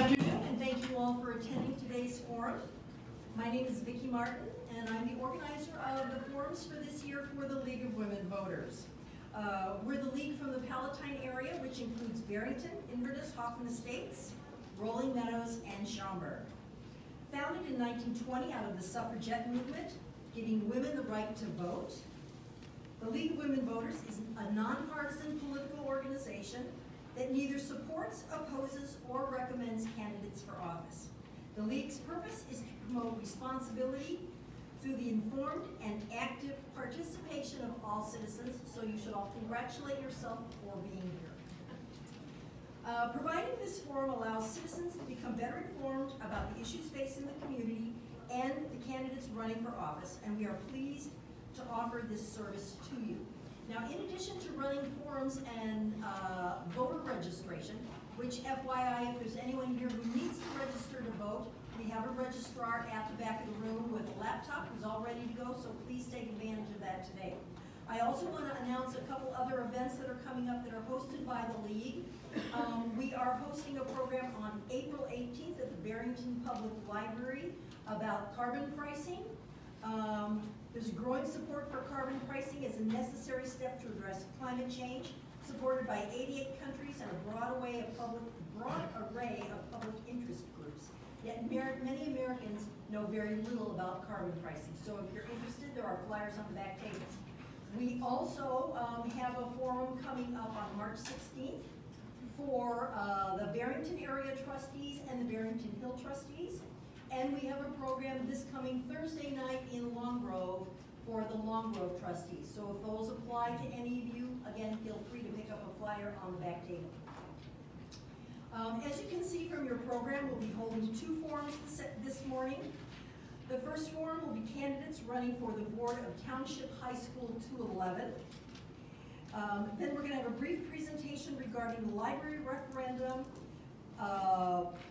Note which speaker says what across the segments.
Speaker 1: afternoon, and thank you all for attending today's forum. My name is Vicki Martin, and I'm the organizer of the forums for this year for the League of Women Voters. We're the league from the Palatine area, which includes Barrington, Inverness, Hoffman Estates, Rolling Meadows, and Schaumburg. Founded in 1920 out of the suffragette movement, giving women the right to vote, the League of Women Voters is a nonpartisan political organization that neither supports, opposes, or recommends candidates for office. The League's purpose is to promote responsibility through the informed and active participation of all citizens, so you should all congratulate yourself for being here. Providing this forum allows citizens to become better informed about the issues facing the community and the candidates running for office, and we are pleased to offer this service to you. Now, in addition to running forums and voter registration, which FYI, if there's anyone here who needs to register to vote, we have a registrar at the back of the room with a laptop who's all ready to go, so please take advantage of that today. I also want to announce a couple other events that are coming up that are hosted by the League. We are hosting a program on April 18th at the Barrington Public Library about carbon pricing. There's growing support for carbon pricing as a necessary step to address climate change, supported by 88 countries and a broad array of public interest groups. Yet many Americans know very little about carbon pricing. So if you're interested, there are flyers on the back table. We also have a forum coming up on March 16th for the Barrington area trustees and the Barrington Hill trustees. And we have a program this coming Thursday night in Long Grove for the Long Grove trustees. So if those apply to any of you, again, feel free to pick up a flyer on the back table. As you can see from your program, we'll be holding two forums this morning. The first forum will be candidates running for the board of Township High School 211. Then we're going to have a brief presentation regarding the library referendum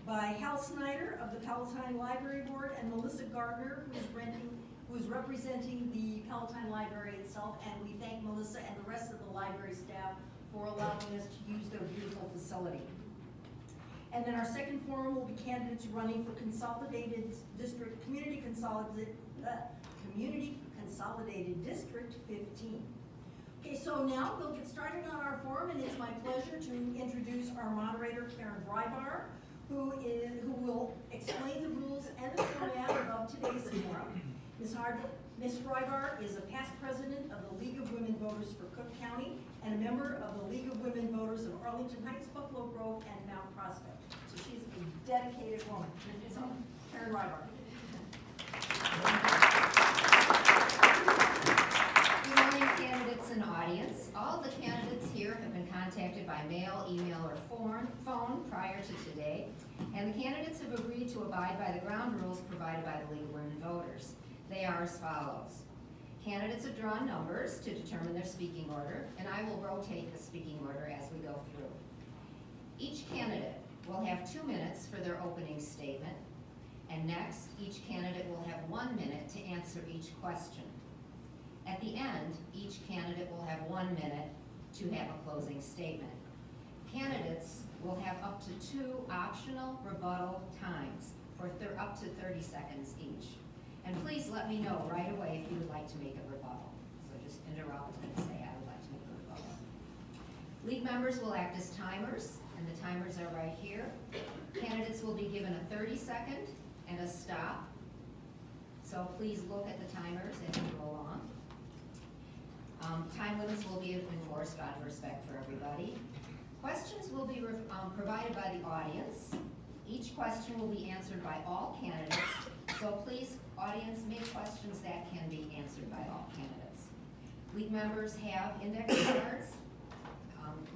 Speaker 1: by Hal Snyder of the Palatine Library Board and Melissa Gardner, who is representing the Palatine Library itself. And we thank Melissa and the rest of the library staff for allowing us to use their beautiful facility. And then our second forum will be candidates running for Consolidated District, Community Consolidated District 15. Okay, so now we'll get started on our forum, and it's my pleasure to introduce our moderator, Karen Rybar, who will explain the rules and the format of today's forum. Ms. Rybar is a past president of the League of Women Voters for Cook County and a member of the League of Women Voters of Arlington Heights, Buffalo Grove, and Mount Prospect. So she is a dedicated woman. So, Karen Rybar.
Speaker 2: Good morning, candidates and audience. All the candidates here have been contacted by mail, email, or phone prior to today, and the candidates have agreed to abide by the ground rules provided by the League of Women Voters. They are as follows. Candidates have drawn numbers to determine their speaking order, and I will rotate the speaking order as we go through. Each candidate will have 2 minutes for their opening statement, and next, each candidate will have 1 minute to answer each question. At the end, each candidate will have 1 minute to have a closing statement. Candidates will have up to 2 optional rebuttal times for up to 30 seconds each. And please let me know right away if you would like to make a rebuttal. So just interrupt and say, I would like to make a rebuttal. League members will act as timers, and the timers are right here. Candidates will be given a 30-second and a stop. So please look at the timers as you go along. Time limits will be enforced out of respect for everybody. Questions will be provided by the audience. Each question will be answered by all candidates. So please, audience, make questions that can be answered by all candidates. League members have index cards.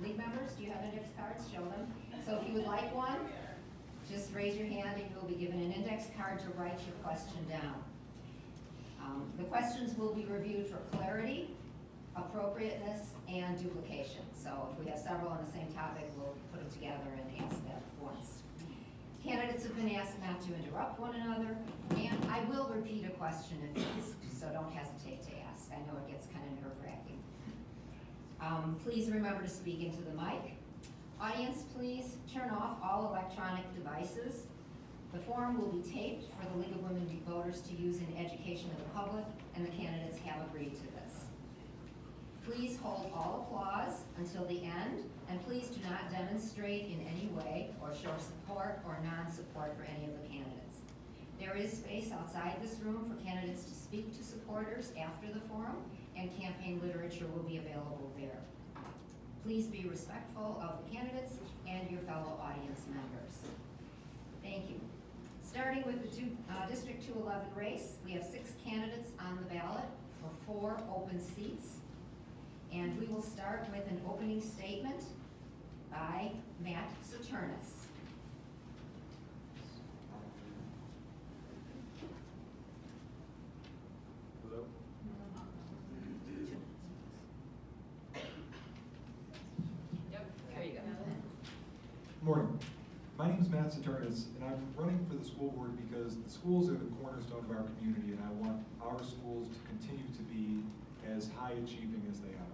Speaker 2: League members, do you have index cards? Show them. So if you would like one, just raise your hand and you will be given an index card to write your question down. The questions will be reviewed for clarity, appropriateness, and duplication. So if we have several on the same topic, we'll put them together and ask them once. Candidates have been asked not to interrupt one another, and I will repeat a question if asked, so don't hesitate to ask. I know it gets kind of nerve-wracking. Please remember to speak into the mic. Audience, please turn off all electronic devices. The forum will be taped for the League of Women Voters to use in education of the public, and the candidates have agreed to this. Please hold all applause until the end, and please do not demonstrate in any way or show support or non-support for any of the candidates. There is space outside this room for candidates to speak to supporters after the forum, and campaign literature will be available there. Please be respectful of the candidates and your fellow audience members. Thank you. Starting with the District 211 race, we have 6 candidates on the ballot for 4 open seats. And we will start with an opening statement by Matt Saturnus.
Speaker 3: Hello?
Speaker 2: Yep, there you go.
Speaker 3: Morning. My name is Matt Saturnus, and I'm running for the school board because the schools are the cornerstone of our community, and I want our schools to continue to be as high achieving as they are.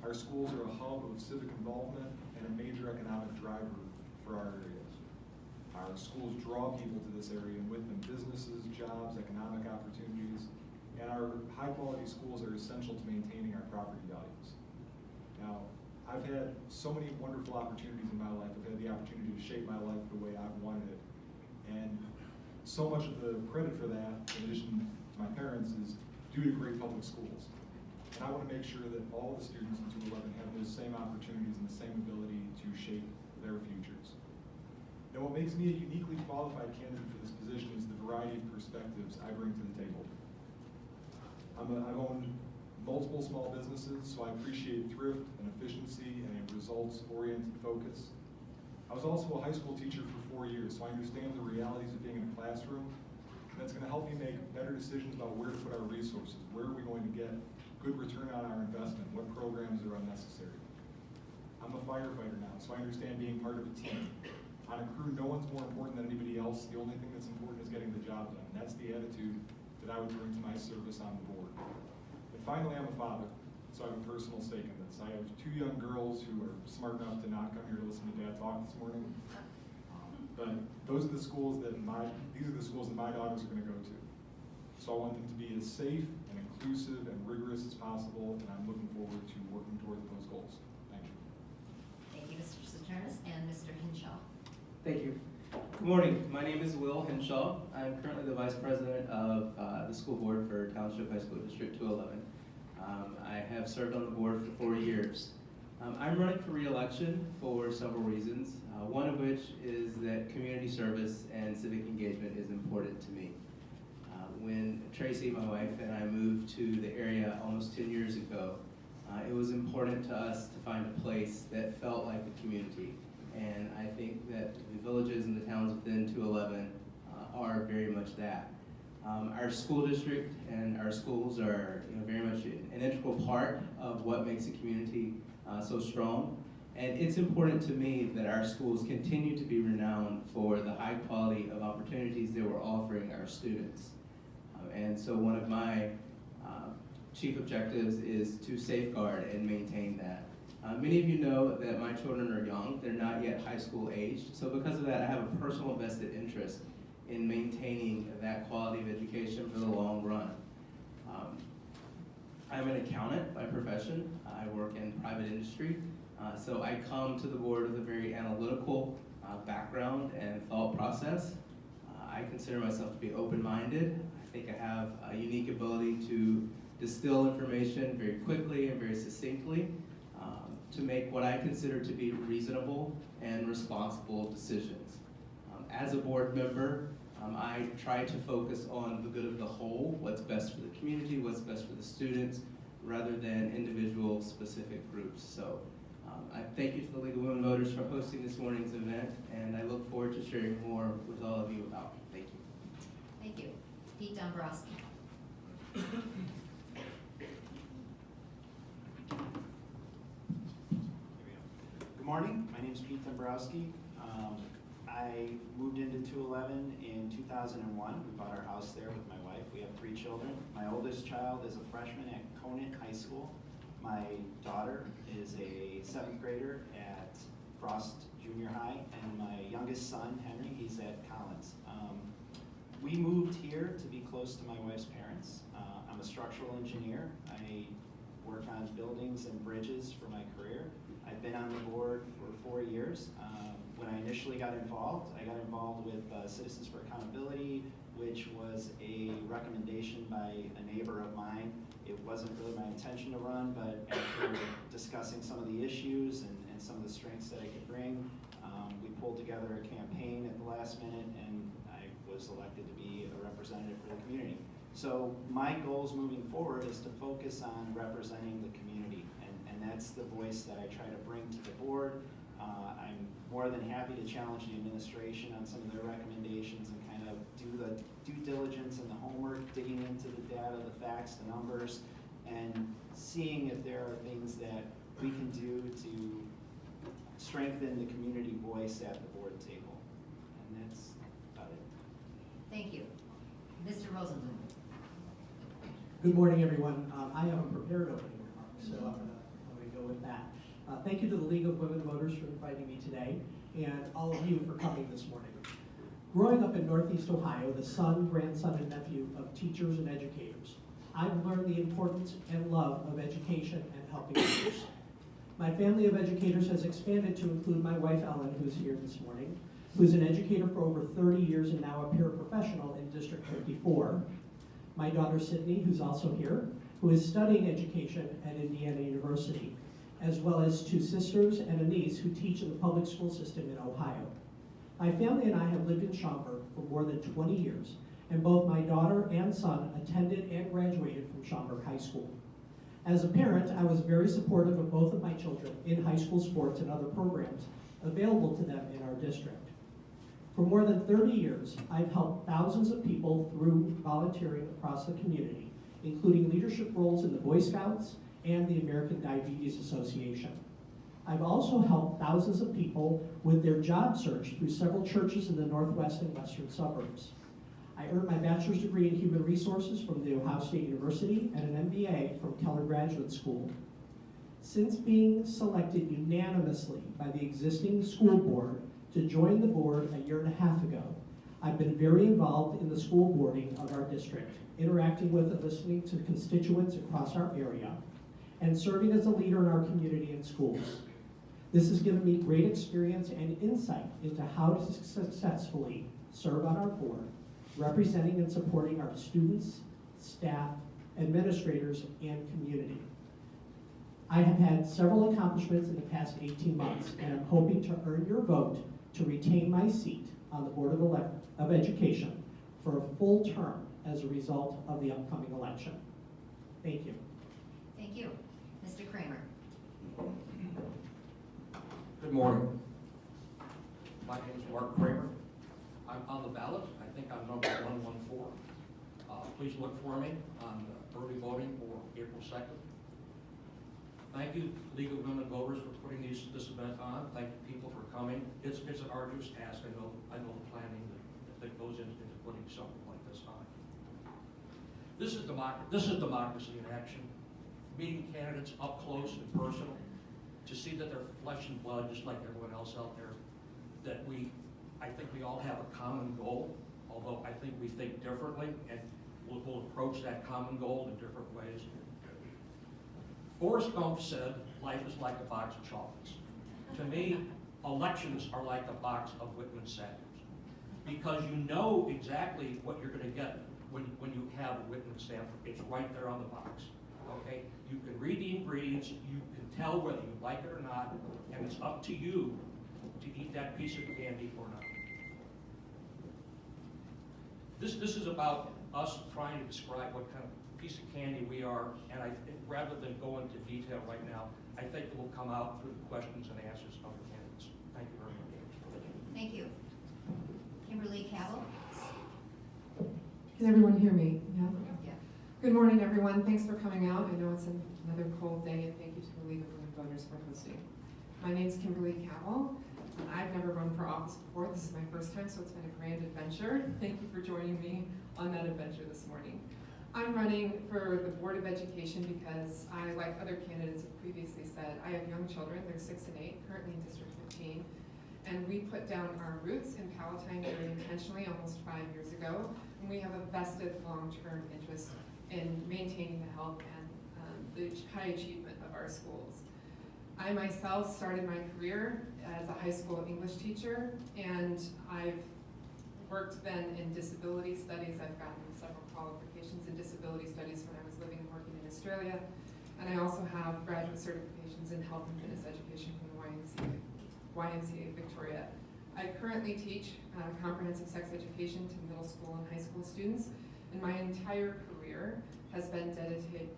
Speaker 3: Our schools are a hub of civic involvement and a major economic driver for our area. Our schools draw people to this area, and with them businesses, jobs, economic opportunities, and our high-quality schools are essential to maintaining our property values. Now, I've had so many wonderful opportunities in my life. I've had the opportunity to shape my life the way I've wanted it. And so much of the credit for that, in addition to my parents, is due to great public schools. And I want to make sure that all the students in 211 have those same opportunities and the same ability to shape their futures. Now, what makes me a uniquely qualified candidate for this position is the variety of perspectives I bring to the table. I've owned multiple small businesses, so I appreciate thrift and efficiency and a results-oriented focus. I was also a high school teacher for 4 years, so I understand the realities of being in a classroom, and that's going to help me make better decisions about where to put our resources, where are we going to get good return on our investment, what programs are unnecessary. I'm a firefighter now, so I understand being part of a team. On a crew, no one's more important than anybody else. The only thing that's important is getting the job done. That's the attitude that I would bring to my service on the board. And finally, I'm a father, so I have a personal stake in this. I have 2 young girls who are smart enough to not come here to listen to Dad talk this morning. But these are the schools that my daughters are going to go to. So I want them to be as safe and inclusive and rigorous as possible, and I'm looking forward to working towards those goals. Thank you.
Speaker 2: Thank you, Mr. Saturnus, and Mr. Henshaw.
Speaker 4: Thank you. Good morning. My name is Will Henshaw. I'm currently the Vice President of the school board for Township High School District 211. I have served on the board for 4 years. I'm running for re-election for several reasons, one of which is that community service and civic engagement is important to me. When Tracy, my wife, and I moved to the area almost 10 years ago, it was important to us to find a place that felt like a community. And I think that the villages and the towns within 211 are very much that. Our school district and our schools are very much an integral part of what makes a community so strong. And it's important to me that our schools continue to be renowned for the high quality of opportunities that we're offering our students. And so one of my chief objectives is to safeguard and maintain that. Many of you know that my children are young. They're not yet high school aged. So because of that, I have a personal vested interest in maintaining that quality of education for the long run. I'm an accountant by profession. I work in private industry. So I come to the board with a very analytical background and thought process. I consider myself to be open-minded. I think I have a unique ability to distill information very quickly and very succinctly to make what I consider to be reasonable and responsible decisions. As a board member, I try to focus on the good of the whole, what's best for the community, what's best for the students, rather than individual specific groups. So I thank you to the League of Women Voters for hosting this morning's event, and I look forward to sharing more with all of you about it. Thank you.
Speaker 2: Thank you. Pete Dombroski.
Speaker 5: Good morning, my name is Pete Dombroski. I moved into 211 in 2001. We bought our house there with my wife. We have 3 children. My oldest child is a freshman at Conant High School. My daughter is a 7th grader at Frost Junior High, and my youngest son, Henry, he's at Collins. We moved here to be close to my wife's parents. I'm a structural engineer. I work on buildings and bridges for my career. I've been on the board for 4 years. When I initially got involved with Citizens for Accountability, which was a recommendation by a neighbor of mine. It wasn't really my intention to run, but after discussing some of the issues and some of the strengths that I could bring, we pulled together a campaign at the last minute, and I was elected to be a representative for the community. So my goals moving forward is to focus on representing the community, and that's the voice that I try to bring to the board. I'm more than happy to challenge the administration on some of their recommendations and kind of do the due diligence and the homework, digging into the data, the facts, the numbers, and seeing if there are things that we can do to strengthen the community voice at the board table. And that's about it.
Speaker 2: Thank you. Mr. Rosenblum.
Speaker 6: Good morning, everyone. I have a prepared opening remark, so I'm going to go with that. Thank you to the League of Women Voters for inviting me today, and all of you for coming this morning. Growing up in Northeast Ohio, the son, grandson, and nephew of teachers and educators, I've learned the importance and love of education and helping others. My family of educators has expanded to include my wife, Ellen, who's here this morning, who's an educator for over 30 years and now a paraprofessional in District 54. My daughter, Sydney, who's also here, who is studying education at Indiana University, as well as 2 sisters and a niece who teach in the public school system in Ohio. My family and I have lived in Schaumburg for more than 20 years, and both my daughter and son attended and graduated from Schaumburg High School. As a parent, I was very supportive of both of my children in high school sports and other programs available to them in our district. For more than 30 years, I've helped thousands of people through volunteering across the community, including leadership roles in the Boy Scouts and the American Diabetes Association. I've also helped thousands of people with their job search through several churches in the northwest and western suburbs. I earned my bachelor's degree in human resources from The Ohio State University and an MBA from Keller Graduate School. Since being selected unanimously by the existing school board to join the board a year and a half ago, I've been very involved in the school boarding of our district, interacting with and listening to constituents across our area, and serving as a leader in our community and schools. This has given me great experience and insight into how to successfully serve on our board, representing and supporting our students, staff, administrators, and community. I have had several accomplishments in the past 18 months, and I'm hoping to earn your vote to retain my seat on the Board of Education for a full term as a result of the upcoming election. Thank you.
Speaker 2: Thank you. Mr. Kramer.
Speaker 7: Good morning. My name is Mark Kramer. I'm on the ballot. I think I'm number 114. Please look for me on early voting for April 2nd. Thank you, League of Women Voters, for putting this event on. Thank you, people, for coming. It's an arduous task. I know the planning that goes into putting something like this on. This is democracy in action. Meeting candidates up close and personal, to see that they're flesh and blood, just like everyone else out there. That I think we all have a common goal, although I think we think differently, and we'll approach that common goal in different ways. Forrest Gump said, life is like a box of chocolates. To me, elections are like a box of Whitman Sanders, because you know exactly what you're going to get when you have a Whitman Sanders. It's right there on the box. Okay? You can read the ingredients, you can tell whether you like it or not, and it's up to you to eat that piece of candy or not. This is about us trying to describe what kind of piece of candy we are, and rather than go into detail right now, I think it will come out through the questions and answers of the candidates. Thank you very much.
Speaker 2: Thank you. Kimberly Cavill.
Speaker 8: Can everyone hear me? Yeah.
Speaker 2: Yeah.
Speaker 8: Good morning, everyone. Thanks for coming out. I know it's another cold day, and thank you to the League of Women Voters for hosting. My name is Kimberly Cavill. I've never run for office before. This is my first time, so it's been a grand adventure. Thank you for joining me on that adventure this morning. I'm running for the Board of Education because I, like other candidates have previously said, I have young children. They're 6 and 8, currently in District 2015. And we put down our roots in Palatine very intentionally almost 5 years ago. And we have a vested long-term interest in maintaining the health and the high achievement of our schools. I myself started my career as a high school English teacher, and I've worked then in disability studies. I've gotten several qualifications in disability studies when I was living and working in Australia. And I also have graduate certifications in health and fitness education from the YMCA Victoria. I currently teach comprehensive sex education to middle school and high school students, and my entire career has been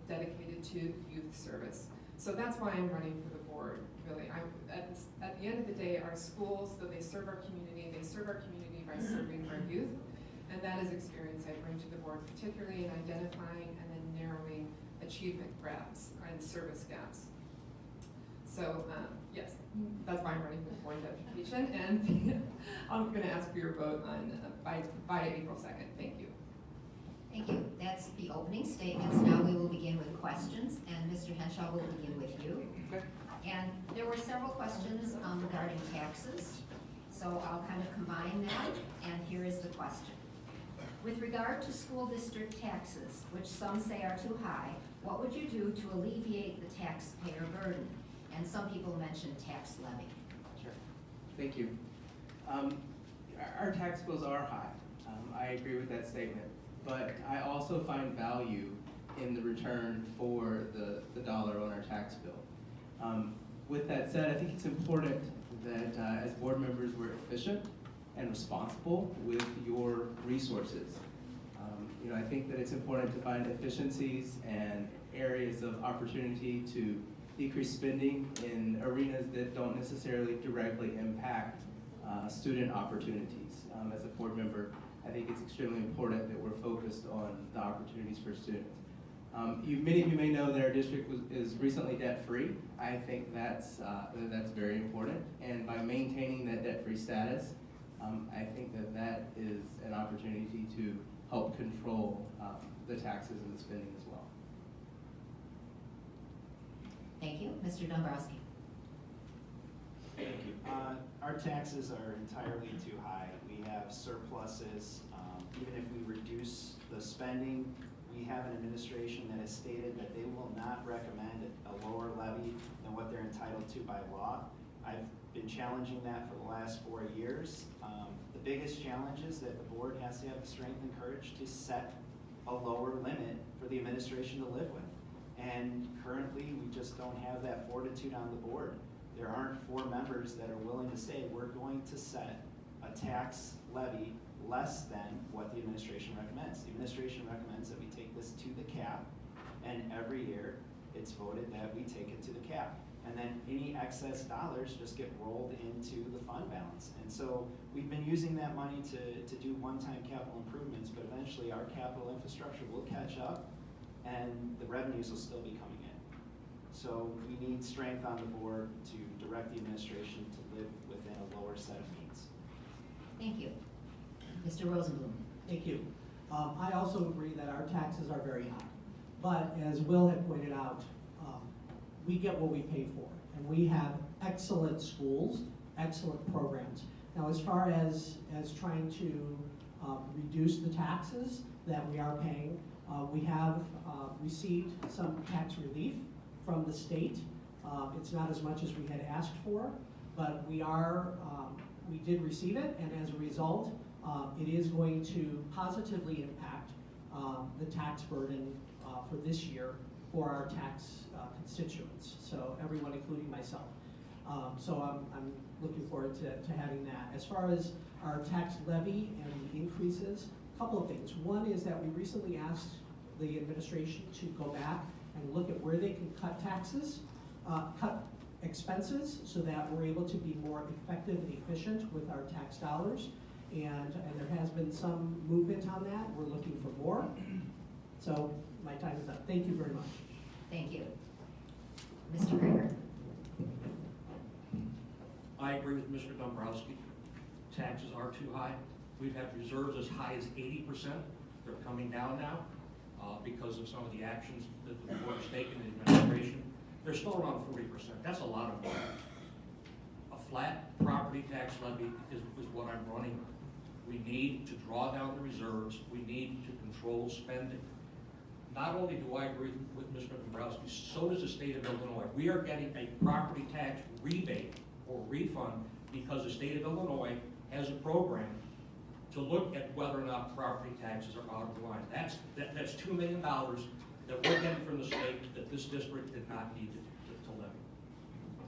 Speaker 8: dedicated to youth service. So that's why I'm running for the board, really. At the end of the day, our schools, though they serve our community by serving our youth, and that is experience I bring to the board, particularly in identifying and then narrowing achievement gaps and service gaps. So, yes, that's why I'm running for the board of education, and I'm gonna ask for your vote on, by April 2nd. Thank you.
Speaker 2: Thank you. That's the opening statements. Now we will begin with questions, and Mr. Henshaw will begin with you.
Speaker 4: Okay.
Speaker 2: And there were several questions regarding taxes, so I'll kind of combine that, and here is the question. With regard to school district taxes, which some say are too high, what would you do to alleviate the taxpayer burden? And some people mentioned tax levy.
Speaker 4: Sure. Thank you. Our tax bills are high. I agree with that statement. But I also find value in the return for the dollar on our tax bill. With that said, I think it's important that as board members we're efficient and responsible with your resources. I think that it's important to find efficiencies and areas of opportunity to decrease spending in arenas that don't necessarily directly impact student opportunities. As a board member, I think it's extremely important that we're focused on the opportunities for students. Many of you may know that our district is recently debt-free. I think that's very important, and by maintaining that debt-free status, I think that is an opportunity to help control the taxes and the spending as well.
Speaker 2: Thank you. Mr. Dombroski.
Speaker 5: Thank you. Our taxes are entirely too high. We have surpluses. Even if we reduce the spending, we have an administration that has stated that they will not recommend a lower levy than what they're entitled to by law. I've been challenging that for the last 4 years. The biggest challenge is that the board has to have the strength and courage to set a lower limit for the administration to live with. And currently, we just don't have that fortitude on the board. There aren't 4 members that are willing to say, we're going to set a tax levy less than what the administration recommends. The administration recommends that we take this to the cap, and every year it's voted that we take it to the cap. And then any excess dollars just get rolled into the fund balance. And so we've been using that money to do one-time capital improvements, but eventually our capital infrastructure will catch up and the revenues will still be coming in. So we need strength on the board to direct the administration to live within a lower set of needs.
Speaker 2: Thank you. Mr. Rosenblum.
Speaker 6: Thank you. I also agree that our taxes are very high. But as Will had pointed out, we get what we pay for. And we have excellent schools, excellent programs. Now, as far as trying to reduce the taxes that we are paying, we have received some tax relief from the state. It's not as much as we had asked for, but we did receive it, and as a result, it is going to positively impact the tax burden for this year for our tax constituents, so everyone, including myself. So I'm looking forward to having that. As far as our tax levy and the increases, a couple of things. One is that we recently asked the administration to go back and look at where they can cut taxes, cut expenses, so that we're able to be more effective and efficient with our tax dollars. And there has been some movement on that. We're looking for more. So my time is up. Thank you very much.
Speaker 2: Thank you. Mr. Kramer.
Speaker 7: I agree with Mr. Dombroski. Taxes are too high. We've had reserves as high as 80%. They're coming down now because of some of the actions that the board has taken in the administration. They're still around 40%. That's a lot of money. A flat property tax levy is what I'm running on. We need to draw down the reserves. We need to control spending. Not only do I agree with Mr. Dombroski, so does the state of Illinois. We are getting a property tax rebate or refund because the state of Illinois has a program to look at whether or not property taxes are out of line. That's $2 million that we're getting from the state that this district did not need to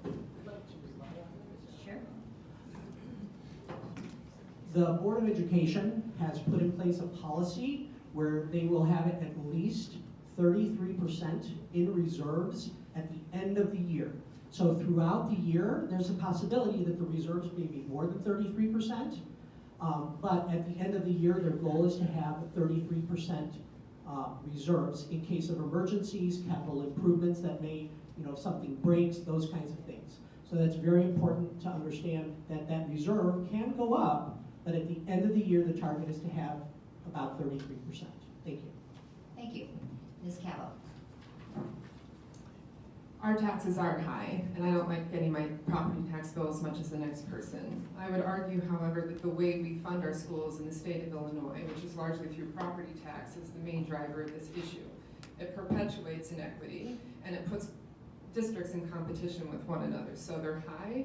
Speaker 7: levy.
Speaker 2: Sure.
Speaker 6: The Board of Education has put in place a policy where they will have it at least 33% in reserves at the end of the year. So throughout the year, there's a possibility that the reserves may be more than 33%, but at the end of the year, their goal is to have 33% reserves in case of emergencies, capital improvements that may, if something breaks, those kinds of things. So that's very important to understand that that reserve can go up, but at the end of the year, the target is to have about 33%. Thank you.
Speaker 2: Thank you. Ms. Cavill.
Speaker 8: Our taxes are high, and I don't like getting my property tax bill as much as the next person. I would argue, however, that the way we fund our schools in the state of Illinois, which is largely through property tax, is the main driver of this issue. It perpetuates inequity, and it puts districts in competition with one another. So they're high,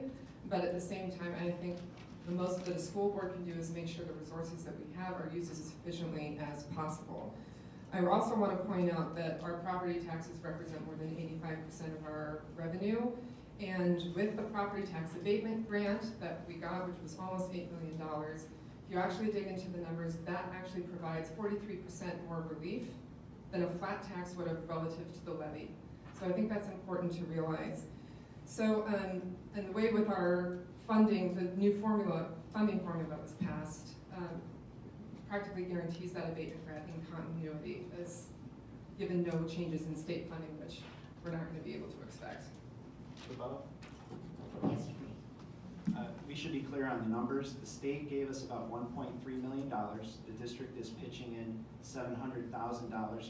Speaker 8: but at the same time, I think the most that a school board can do is make sure the resources that we have are used as efficiently as possible. I also want to point out that our property taxes represent more than 85% of our revenue. And with the property tax abatement grant that we got, which was almost $8 million, if you actually dig into the numbers, that actually provides 43% more relief than a flat tax would have relative to the levy. So I think that's important to realize. So, and the way with our funding, the new funding formula was passed, practically guarantees that abatement grant in continuity, as given no changes in state funding, which we're not going to be able to expect.
Speaker 2: Yes,
Speaker 5: We should be clear on the numbers. The state gave us about $1.3 million. The district is pitching in $700,000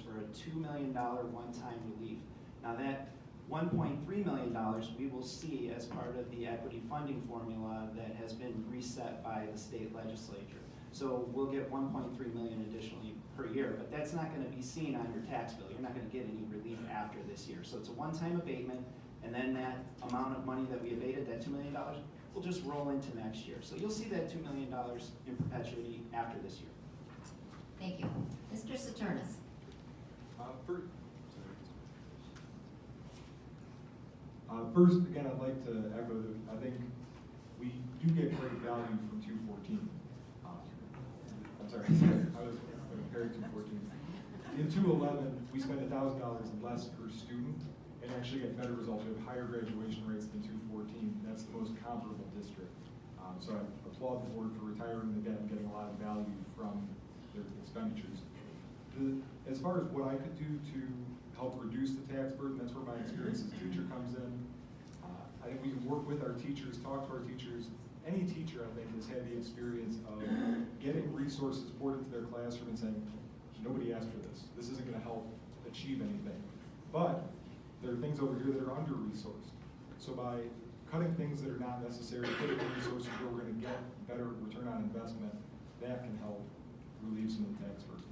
Speaker 5: for a $2 million one-time relief. Now that $1.3 million we will see as part of the equity funding formula that has been reset by the state legislature. So we'll get $1.3 million additionally per year, but that's not going to be seen on your tax bill. You're not going to get any relief after this year. So it's a one-time abatement, and then that amount of money that we abated, that $2 million, will just roll into next year. So you'll see that $2 million in perpetuity after this year.
Speaker 2: Thank you. Mr. Saturnus.
Speaker 3: First, again, I'd like to echo that I think we do get great value from 214. I'm sorry, I was comparing 214. In 211, we spend $1,000 less per student and actually get better results. We have higher graduation rates than 214. That's the most comparable district. So I applaud the board for retiring the debt and getting a lot of value from their expenditures. As far as what I could do to help reduce the tax burden, that's where my experience as a teacher comes in. I think we can work with our teachers, talk to our teachers. Any teacher, I think, has had the experience of getting resources poured into their classroom and saying, nobody asked for this. This isn't going to help achieve anything. But there are things over here that are under-resourced. So by cutting things that are not necessary, putting in resources where we're going to get better return on investment, that can help relieve some of the tax burden.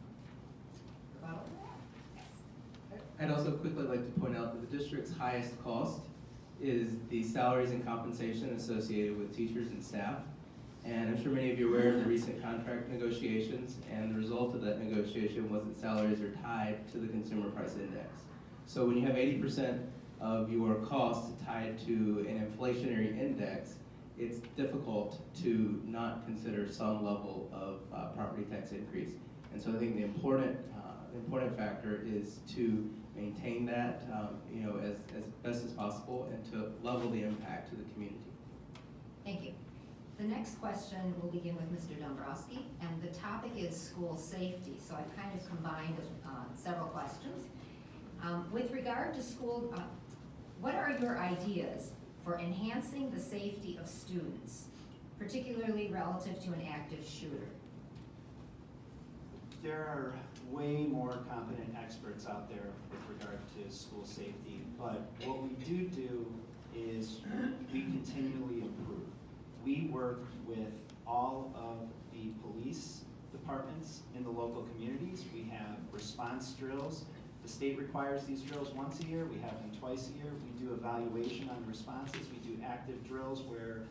Speaker 4: I'd also quickly like to point out that the district's highest cost is the salaries and compensation associated with teachers and staff. And I'm sure many of you are aware of the recent contract negotiations, and the result of that negotiation was that salaries are tied to the consumer price index. So when you have 80% of your costs tied to an inflationary index, it's difficult to not consider some level of property tax increase. And so I think the important factor is to maintain that as best as possible and to level the impact to the community.
Speaker 2: Thank you. The next question will begin with Mr. Dombroski, and the topic is school safety. So I've kind of combined several questions. With regard to school, what are your ideas for enhancing the safety of students, particularly relative to an active shooter?
Speaker 5: There are way more competent experts out there with regard to school safety, but what we do is we continually improve. we work with all of the police departments in the local communities. We have response drills. The state requires these drills once a year. We have them twice a year. We do evaluation on responses. We do active drills where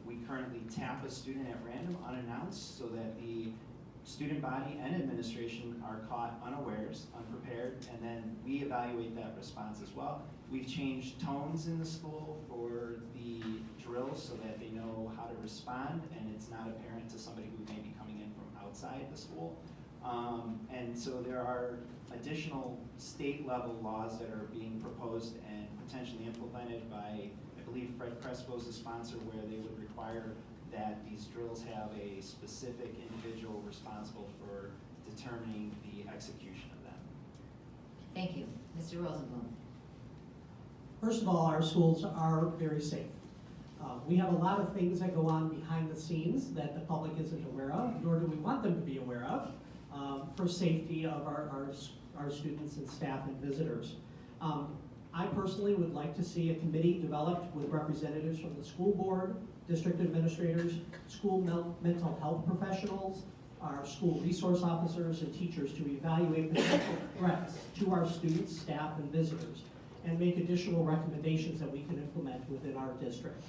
Speaker 5: we currently tap a student at random, unannounced, so that the student body and administration are caught unawares, unprepared, and then we evaluate that response as well. We've changed tones in the school for the drills so that they know how to respond and it's not apparent to somebody who may be coming in from outside the school. And so there are additional state level laws that are being proposed and potentially implemented by, I believe Fred Crespo is a sponsor, where they would require that these drills have a specific individual responsible for determining the execution of them.
Speaker 2: Thank you. Mr. Rosenblum.
Speaker 6: First of all, our schools are very safe. We have a lot of things that go on behind the scenes that the public isn't aware of, nor do we want them to be aware of, for safety of our students and staff and visitors. I personally would like to see a committee developed with representatives from the school board, district administrators, school mental health professionals, our school resource officers and teachers to evaluate potential threats to our students, staff, and visitors, and make additional recommendations that we can implement within our district.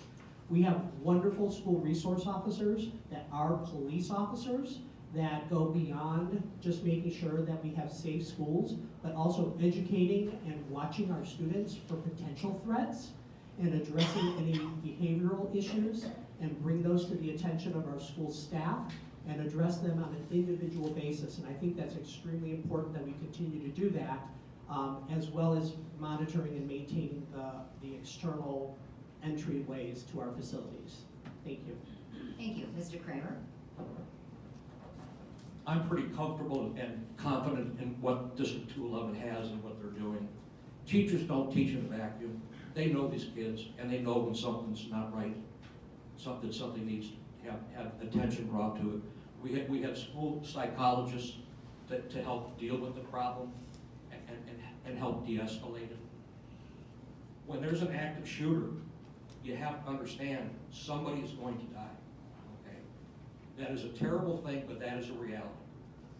Speaker 6: We have wonderful school resource officers that are police officers that go beyond just making sure that we have safe schools, but also educating and watching our students for potential threats and addressing any behavioral issues and bring those to the attention of our school staff and address them on an individual basis. And I think that's extremely important that we continue to do that, as well as monitoring and maintaining the external entryways to our facilities. Thank you.
Speaker 2: Thank you. Mr. Kramer.
Speaker 7: I'm pretty comfortable and confident in what District 211 has and what they're doing. Teachers don't teach in a vacuum. They know these kids, and they know when something's not right, something needs to have attention brought to it. We have school psychologists to help deal with the problem and help de-escalate it. When there's an active shooter, you have to understand somebody is going to die. Okay? That is a terrible thing, but that is a reality.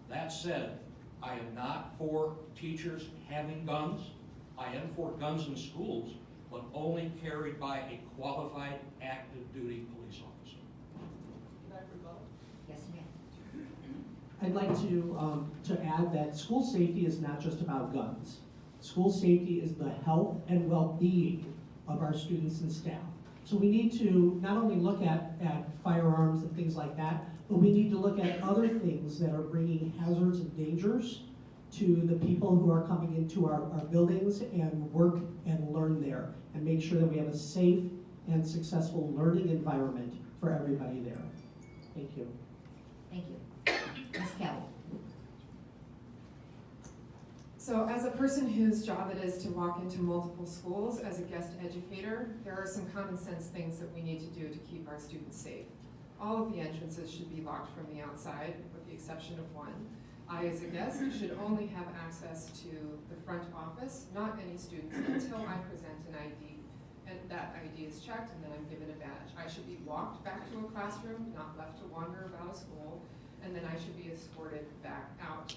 Speaker 7: That said, I am not for teachers having guns. I am for guns in schools, but only carried by a qualified active duty police officer.
Speaker 2: Yes, ma'am.
Speaker 6: I'd like to add that school safety is not just about guns. School safety is the health and well-being of our students and staff. So we need to not only look at firearms and things like that, but we need to look at other things that are bringing hazards and dangers to the people who are coming into our buildings and work and learn there, and make sure that we have a safe and successful learning environment for everybody there. Thank you.
Speaker 2: Thank you. Ms. Cavill.
Speaker 8: So as a person whose job it is to walk into multiple schools as a guest educator, there are some common sense things that we need to do to keep our students safe. All of the entrances should be locked from the outside, with the exception of one. I, as a guest, should only have access to the front office, not any students, until I present an ID. And that ID is checked, and then I'm given a badge. I should be walked back to a classroom, not left to wander about a school, and then I should be escorted back out.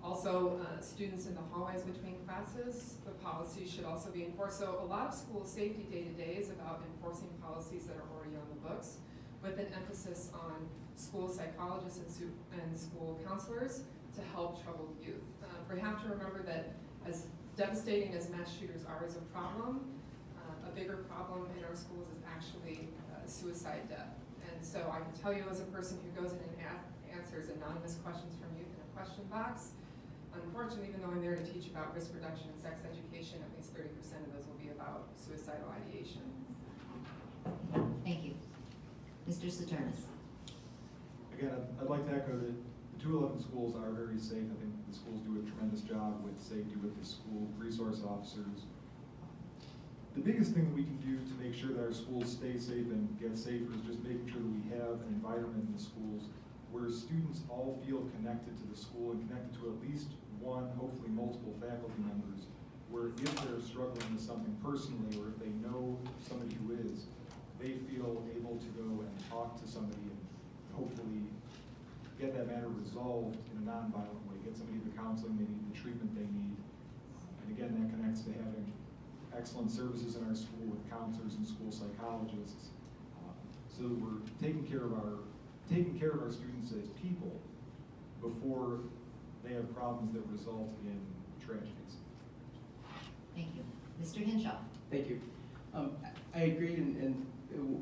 Speaker 8: Also, students in the hallways between classes, the policies should also be enforced. So a lot of school safety day-to-day is about enforcing policies that are already on the books, with an emphasis on school psychologists and school counselors to help troubled youth. We have to remember that as devastating as mass shooters are as a problem, a bigger problem in our schools is actually suicide death. And so I can tell you, as a person who goes in and answers anonymous questions from youth in a question box, unfortunately, even though I'm there to teach about risk reduction and sex education, at least 30% of those will be about suicidal ideation.
Speaker 2: Thank you. Mr. Saturnis.
Speaker 3: Again, I'd like to echo that the 211 schools are very safe. I think the schools do a tremendous job with safety with the school resource officers. The biggest thing that we can do to make sure that our schools stay safe and get safer is just making sure that we have an environment in the schools where students all feel connected to the school and connected to at least one, hopefully multiple faculty members, where if they're struggling with something personally or if they know somebody who is, they feel able to go and talk to somebody and hopefully get that matter resolved in a nonviolent way, get somebody the counseling they need, the treatment they need. And again, that connects to having excellent services in our school with counselors and school psychologists. So that we're taking care of our students as people before they have problems that result in tragedies.
Speaker 2: Thank you. Mr. Henshaw?
Speaker 4: Thank you. I agree, and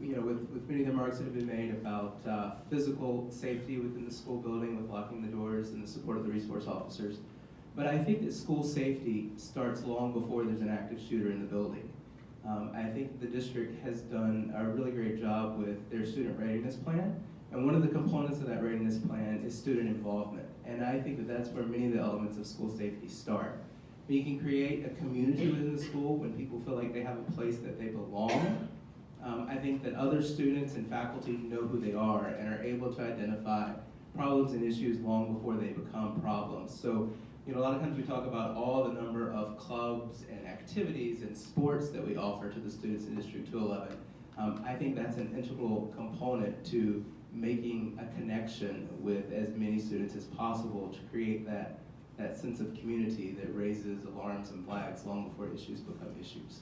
Speaker 4: you know, with many of the remarks that have been made about physical safety within the school building, with locking the doors and the support of the resource officers. But I think that school safety starts long before there's an active shooter in the building. I think the district has done a really great job with their student readiness plan, and one of the components of that readiness plan is student involvement. And I think that that's where many of the elements of school safety start. You can create a community within the school when people feel like they have a place that they belong. I think that other students and faculty know who they are and are able to identify problems and issues long before they become problems. So, you know, a lot of times we talk about all the number of clubs and activities and sports that we offer to the students in District 211. I think that's an integral component to making a connection with as many students as possible to create that sense of community that raises alarms and flags long before issues become issues.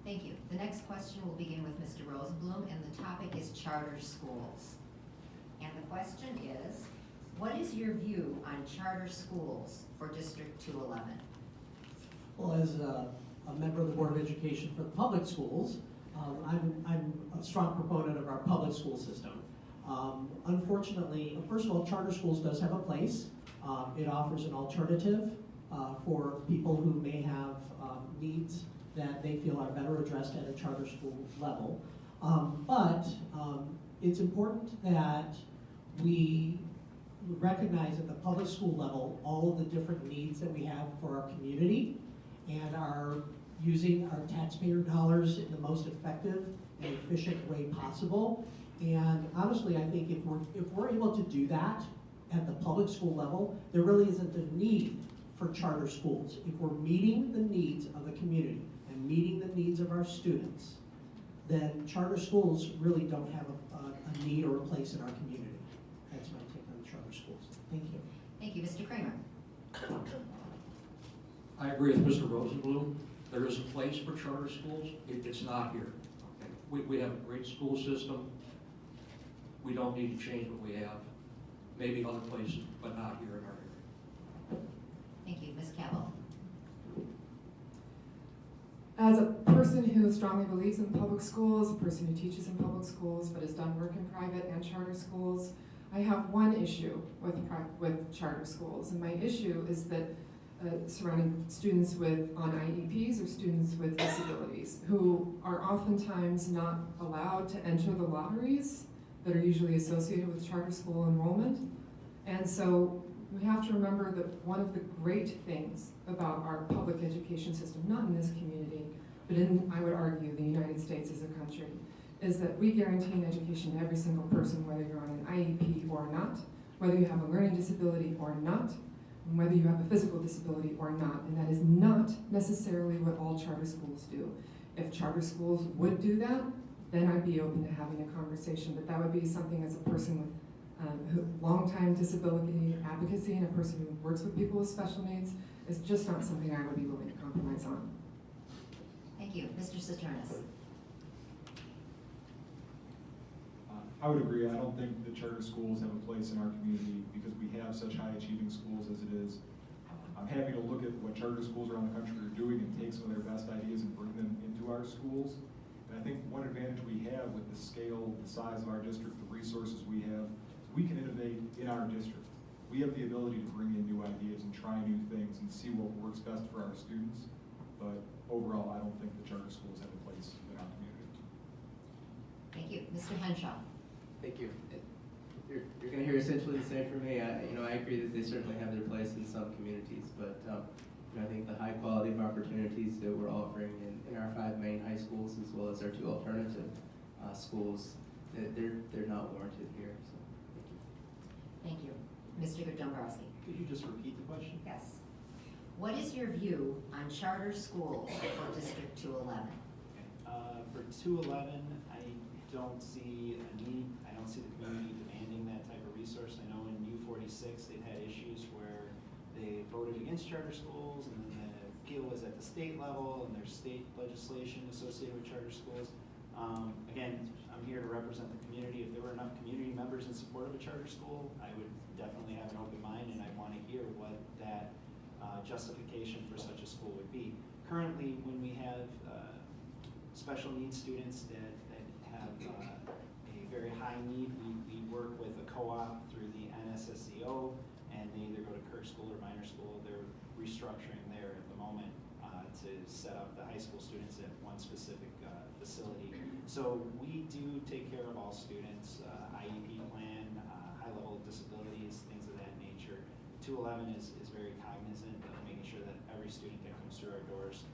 Speaker 2: Thank you. The next question will begin with Mr. Rosenblum, and the topic is charter schools. And the question is, what is your view on charter schools for District 211?
Speaker 6: Well, as a member of the Board of Education for the public schools, I'm a strong proponent of our public school system. Unfortunately, first of all, charter schools does have a place. It offers an alternative for people who may have needs that they feel are better addressed at a charter school level. But it's important that we recognize at the public school level all of the different needs that we have for our community and are using our taxpayer dollars in the most effective and efficient way possible. And honestly, I think if we're able to do that at the public school level, there really isn't a need for charter schools. If we're meeting the needs of the community and meeting the needs of our students, then charter schools really don't have a need or a place in our community. That's my take on charter schools. Thank you.
Speaker 2: Thank you. Mr. Kramer?
Speaker 7: I agree with Mr. Rosenblum. There is a place for charter schools. It's not here. Okay? We have a great school system. We don't need to change what we have. Maybe other places, but not here in our area.
Speaker 2: Thank you. Ms. Cavill?
Speaker 8: As a person who strongly believes in public schools, a person who teaches in public schools but has done work in private and charter schools, I have one issue with charter schools, and my issue is that surrounding students on IEPs or students with disabilities who are oftentimes not allowed to enter the lotteries that are usually associated with charter school enrollment. And so we have to remember that one of the great things about our public education system, not in this community, but in, I would argue, the United States as a country, is that we guarantee an education to every single person, whether you're on an IEP or not, whether you have a learning disability or not, and whether you have a physical disability or not. And that is not necessarily what all charter schools do. If charter schools would do that, then I'd be open to having a conversation, but that would be something as a person with long-time disability advocacy and a person who works with people with special needs is just not something I would be willing to compromise on.
Speaker 2: Thank you. Mr. Saturnis?
Speaker 3: I would agree. I don't think the charter schools have a place in our community because we have such high achieving schools as it is. I'm happy to look at what charter schools around the country are doing and take some of their best ideas and bring them into our schools. And I think one advantage we have with the scale, the size of our district, the resources we have, is we can innovate in our district. We have the ability to bring in new ideas and try new things and see what works best for our students. But overall, I don't think the charter schools have a place in our community.
Speaker 2: Thank you. Mr. Henshaw?
Speaker 4: Thank you. You're going to hear essentially the same from me. I agree that they certainly have their place in some communities, but I think the high quality of opportunities that we're offering in our 5 main high schools, as well as our 2 alternative schools, they're not warranted here. So,
Speaker 2: Thank you. Mr. Dombroski?
Speaker 5: Could you just repeat the question?
Speaker 2: Yes. What is your view on charter schools for District 211?
Speaker 5: For 211, I don't see a need. I don't see the community demanding that type of resource. I know in U46 they've had issues where they voted against charter schools, and then the appeal was at the state level, and there's state legislation associated with charter schools. Again, I'm here to represent the community. If there were enough community members in support of a charter school, I would definitely have an open mind, and I want to hear what that justification for such a school would be. Currently, when we have special needs students that have a very high need, we work with a co-op through the NSSCO, and they either go to Kirk School or minor school. They're restructuring there at the moment to set up the high school students at one specific facility. So we do take care of all students, IEP plan, high-level disabilities, things of that nature. 211 is very cognizant of making sure that every student that comes through our doors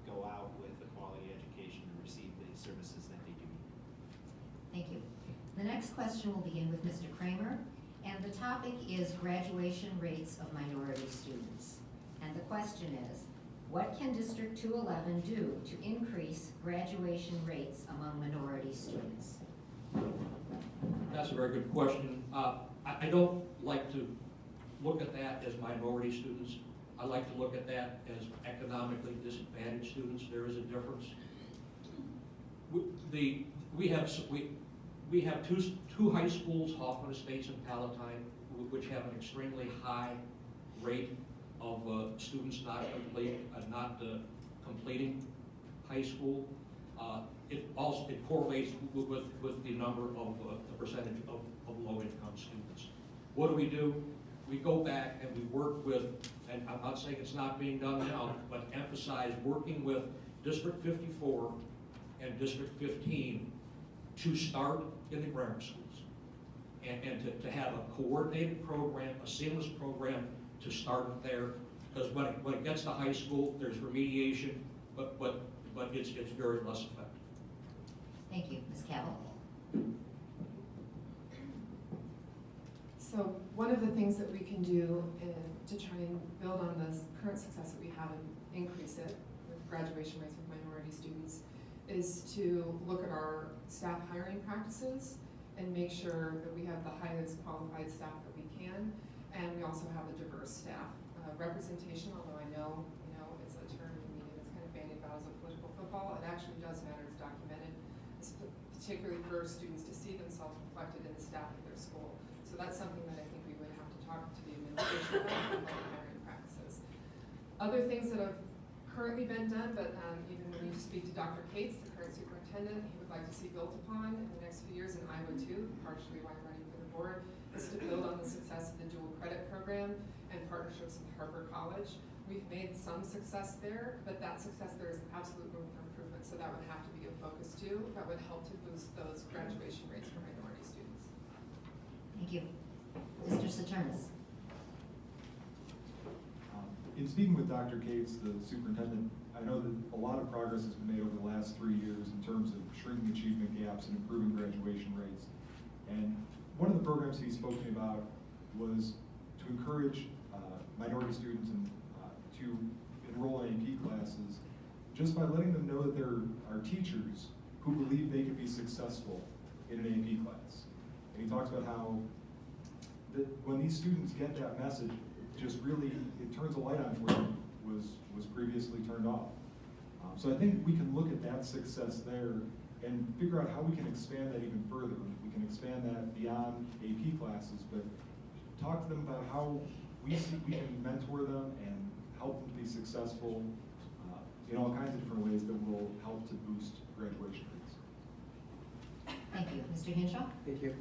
Speaker 5: go out with a quality education and receive the services that they do need.
Speaker 2: Thank you. The next question will begin with Mr. Kramer, and the topic is graduation rates of minority students. And the question is, what can District 211 do to increase graduation rates among minority students?
Speaker 7: That's a very good question. I don't like to look at that as minority students. I like to look at that as economically disadvantaged students. There is a difference. We have two high schools, Hoffman Estates and Palatine, which have an extremely high rate of students not completing high school. It correlates with the number of the percentage of low-income students. What do? We go back and we work with, and I'm not saying it's not being done now, but emphasize working with District 54 and District 15 to start in the grammar schools, and to have a coordinated program, a seamless program to start there, because when it gets to high school, there's remediation, but it's very less effective.
Speaker 2: Thank you. Ms. Cavill?
Speaker 8: So one of the things that we can do to try and build on this current success that we have and increase it with graduation rates with minority students is to look at our staff hiring practices and make sure that we have the highest qualified staff that we can, and we also have a diverse staff. Representation, although I know it's a term in the media that's kind of bandied about as a political football, it actually does matter. It's documented, particularly for students to see themselves reflected in the staff of their school. So that's something that I think we would have to talk to the administration about hiring practices. Other things that have currently been done, but even when you speak to Dr. Cates, the current superintendent, he would like to see built upon in the next few years, and I would too, partially why I'm running for the board, is to build on the success of the dual credit program and partnerships with Harper College. We've made some success there, but that success there is absolute room for improvement, so that would have to be a focus too. That would help to boost those graduation rates for minority students.
Speaker 2: Thank you. Mr. Saturnis?
Speaker 3: In speaking with Dr. Cates, the superintendent, I know that a lot of progress has been made over the last 3 years in terms of shrinking achievement gaps and improving graduation rates. And one of the programs he spoke to me about was to encourage minority students to enroll in AP classes just by letting them know that there are teachers who believe they can be successful in an AP class. And he talks about how when these students get that message, it turns a light on where was previously turned off. So I think we can look at that success there and figure out how we can expand that even further. We can expand that beyond AP classes, but talk to them about how we can mentor them and help them to be successful in all kinds of different ways that will help to boost graduation rates.
Speaker 2: Thank you. Mr. Henshaw?
Speaker 4: Thank you.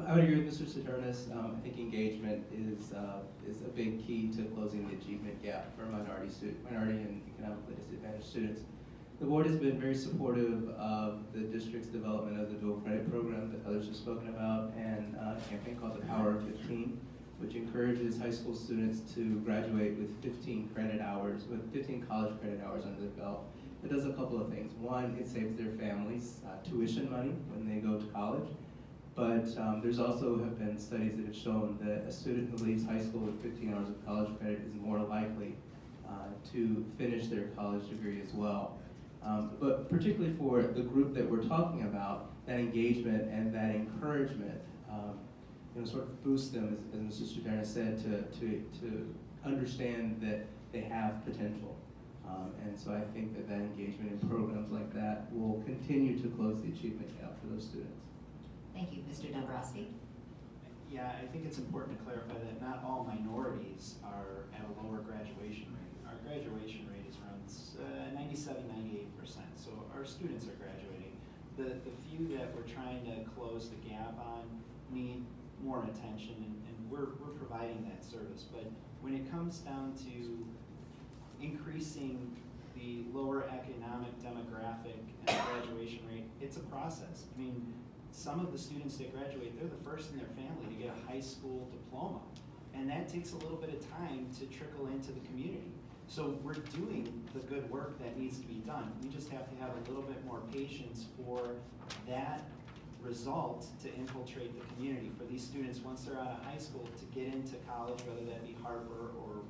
Speaker 4: I would agree with Mr. Saturnis. I think engagement is a big key to closing the achievement gap for minority and economically disadvantaged students. The board has been very supportive of the district's development of the dual credit program that others have spoken about, and a campaign called the Power of 15, which encourages high school students to graduate with 15 college credit hours under their belt. It does a couple of things. One, it saves their families tuition money when they go to college. But there's also have been studies that have shown that a student who leaves high school with 15 hours of college credit is more likely to finish their college degree as well. But particularly for the group that we're talking about, that engagement and that encouragement, sort of boost them, as Mr. Studana said, to understand that they have potential. And so I think that engagement in programs like that will continue to close the achievement gap for those students.
Speaker 2: Thank you. Mr. Dombroski?
Speaker 5: Yeah, I think it's important to clarify that not all minorities are at a lower graduation rate. Our graduation rate is around 97–98%, so our students are graduating. The few that we're trying to close the gap on need more attention, and we're providing that service. But when it comes down to increasing the lower economic demographic and graduation rate, it's a process. I mean, some of the students that graduate, they're the first in their family to get a high school diploma. And that takes a little bit of time to trickle into the community. So we're doing the good work that needs to be done. We just have to have a little bit more patience for that result to infiltrate the community. For these students, once they're out of high school, to get into college, whether that be Harper or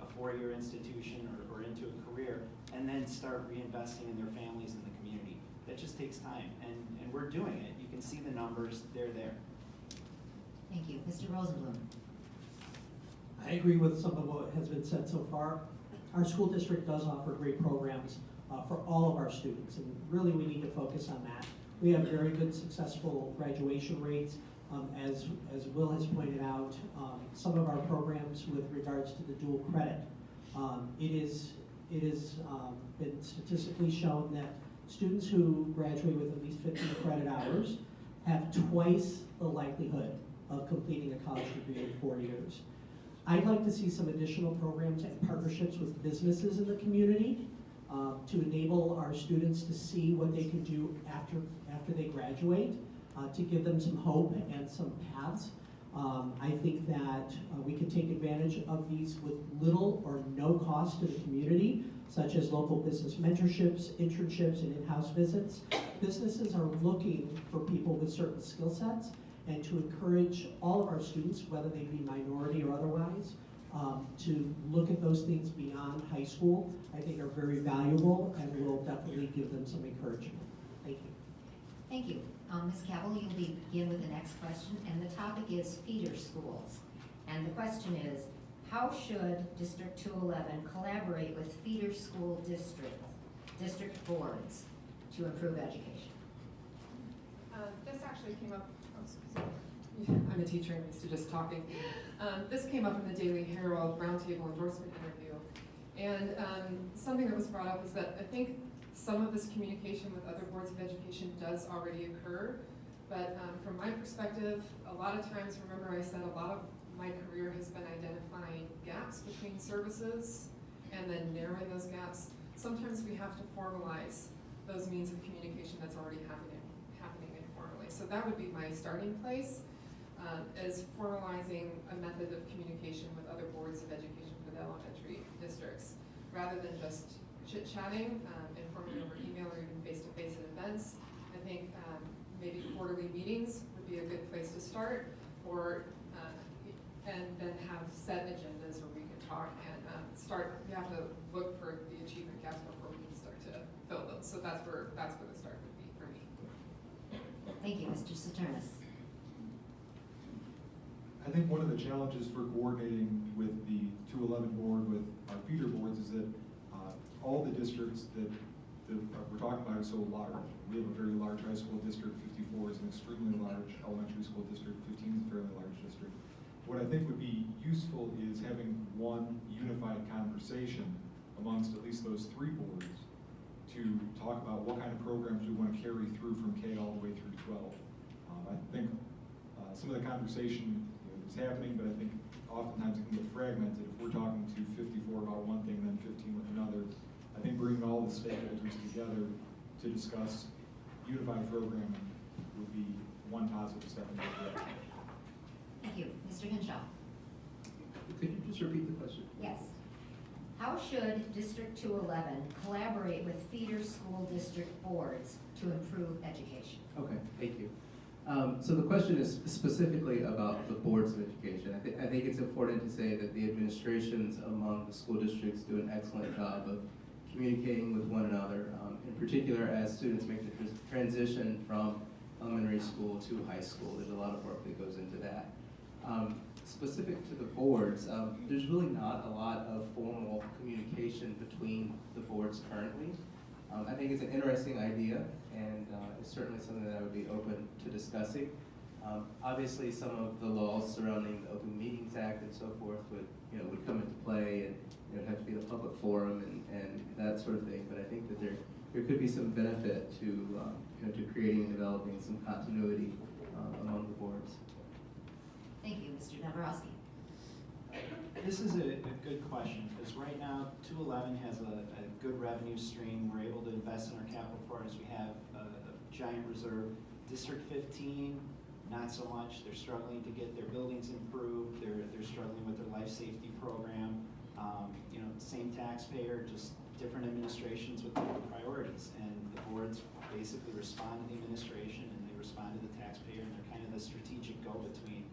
Speaker 5: a four-year institution or into a career, and then start reinvesting in their families and the community. That just takes time, and we're doing it. You can see the numbers, they're there.
Speaker 2: Thank you. Mr. Rosenblum?
Speaker 6: I agree with some of what has been said so far. Our school district does offer great programs for all of our students, and really we need to focus on that. We have very good successful graduation rates. As Will has pointed out, some of our programs with regards to the dual credit, it is been statistically shown that students who graduate with at least 50 credit hours have twice the likelihood of completing a college degree in 4 years. I'd like to see some additional programs and partnerships with businesses in the community to enable our students to see what they can do after they graduate, to give them some hope and some paths. I think that we can take advantage of these with little or no cost to the community, such as local business mentorships, internships, and in-house visits. Businesses are looking for people with certain skill sets, and to encourage all of our students, whether they be minority or otherwise, to look at those things beyond high school, I think are very valuable and will definitely give them some encouragement. Thank you.
Speaker 2: Thank you. Ms. Cavill, you'll begin with the next question, and the topic is feeder schools. And the question is, how should District 211 collaborate with feeder school district boards to improve education?
Speaker 8: This actually came up, I'm a teacher, I'm used to just talking. This came up in the Daily Herald Roundtable endorsement interview. And something that was brought up is that I think some of this communication with other boards of education does already occur. But from my perspective, a lot of times, remember I said a lot of my career has been identifying gaps between services and then narrowing those gaps. Sometimes we have to formalize those means of communication that's already happening informally. So that would be my starting place, is formalizing a method of communication with other boards of education for the elementary districts, rather than just chit-chatting informally over email or even face-to-face at events. I think maybe quarterly meetings would be a good place to start, or and then have set agendas where we can talk and we have to look for the achievement gaps before we can start to fill them. So that's where the start would be for me.
Speaker 2: Thank you. Mr. Saturnis?
Speaker 3: I think one of the challenges for coordinating with the 211 board with our feeder boards is that all the districts that we're talking about are so large. We have a very large high school district, 54 is an extremely large elementary school district, 15 is a fairly large district. What I think would be useful is having one unified conversation amongst at least those three boards to talk about what kind of programs we want to carry through from K all the way through 12. I think some of the conversation is happening, but I think oftentimes it can get fragmented. If we're talking to 54 about one thing, then 15 with another, I think bringing all the stakeholders together to discuss unified programming would be one positive step in that direction.
Speaker 2: Thank you. Mr. Henshaw?
Speaker 4: Could you just repeat the question?
Speaker 2: Yes. How should District 211 collaborate with feeder school district boards to improve education?
Speaker 4: Okay, thank you. So the question is specifically about the boards of education. I think it's important to say that the administrations among the school districts do an excellent job of communicating with one another, in particular as students make the transition from elementary school to high school. There's a lot of work that goes into that. Specific to the boards, there's really not a lot of formal communication between the boards currently. I think it's an interesting idea, and it's certainly something that I would be open to discussing. Obviously, some of the laws surrounding the Open Meetings Act and so forth would come into play, and it'd have to be in a public forum and that sort of thing. But I think that there could be some benefit to to creating and developing some continuity among the boards.
Speaker 2: Thank you, Mr. Dombroski.
Speaker 5: This is a good question, because right now, 211 has a good revenue stream. We're able to invest in our capital programs. We have a giant reserve. District 15, not so much. They're struggling to get their buildings improved. They're struggling with their life safety program. Same taxpayer, just different administrations with different priorities. And the boards basically respond to the administration, and they respond to the taxpayer, and they're kind of the strategic go-between.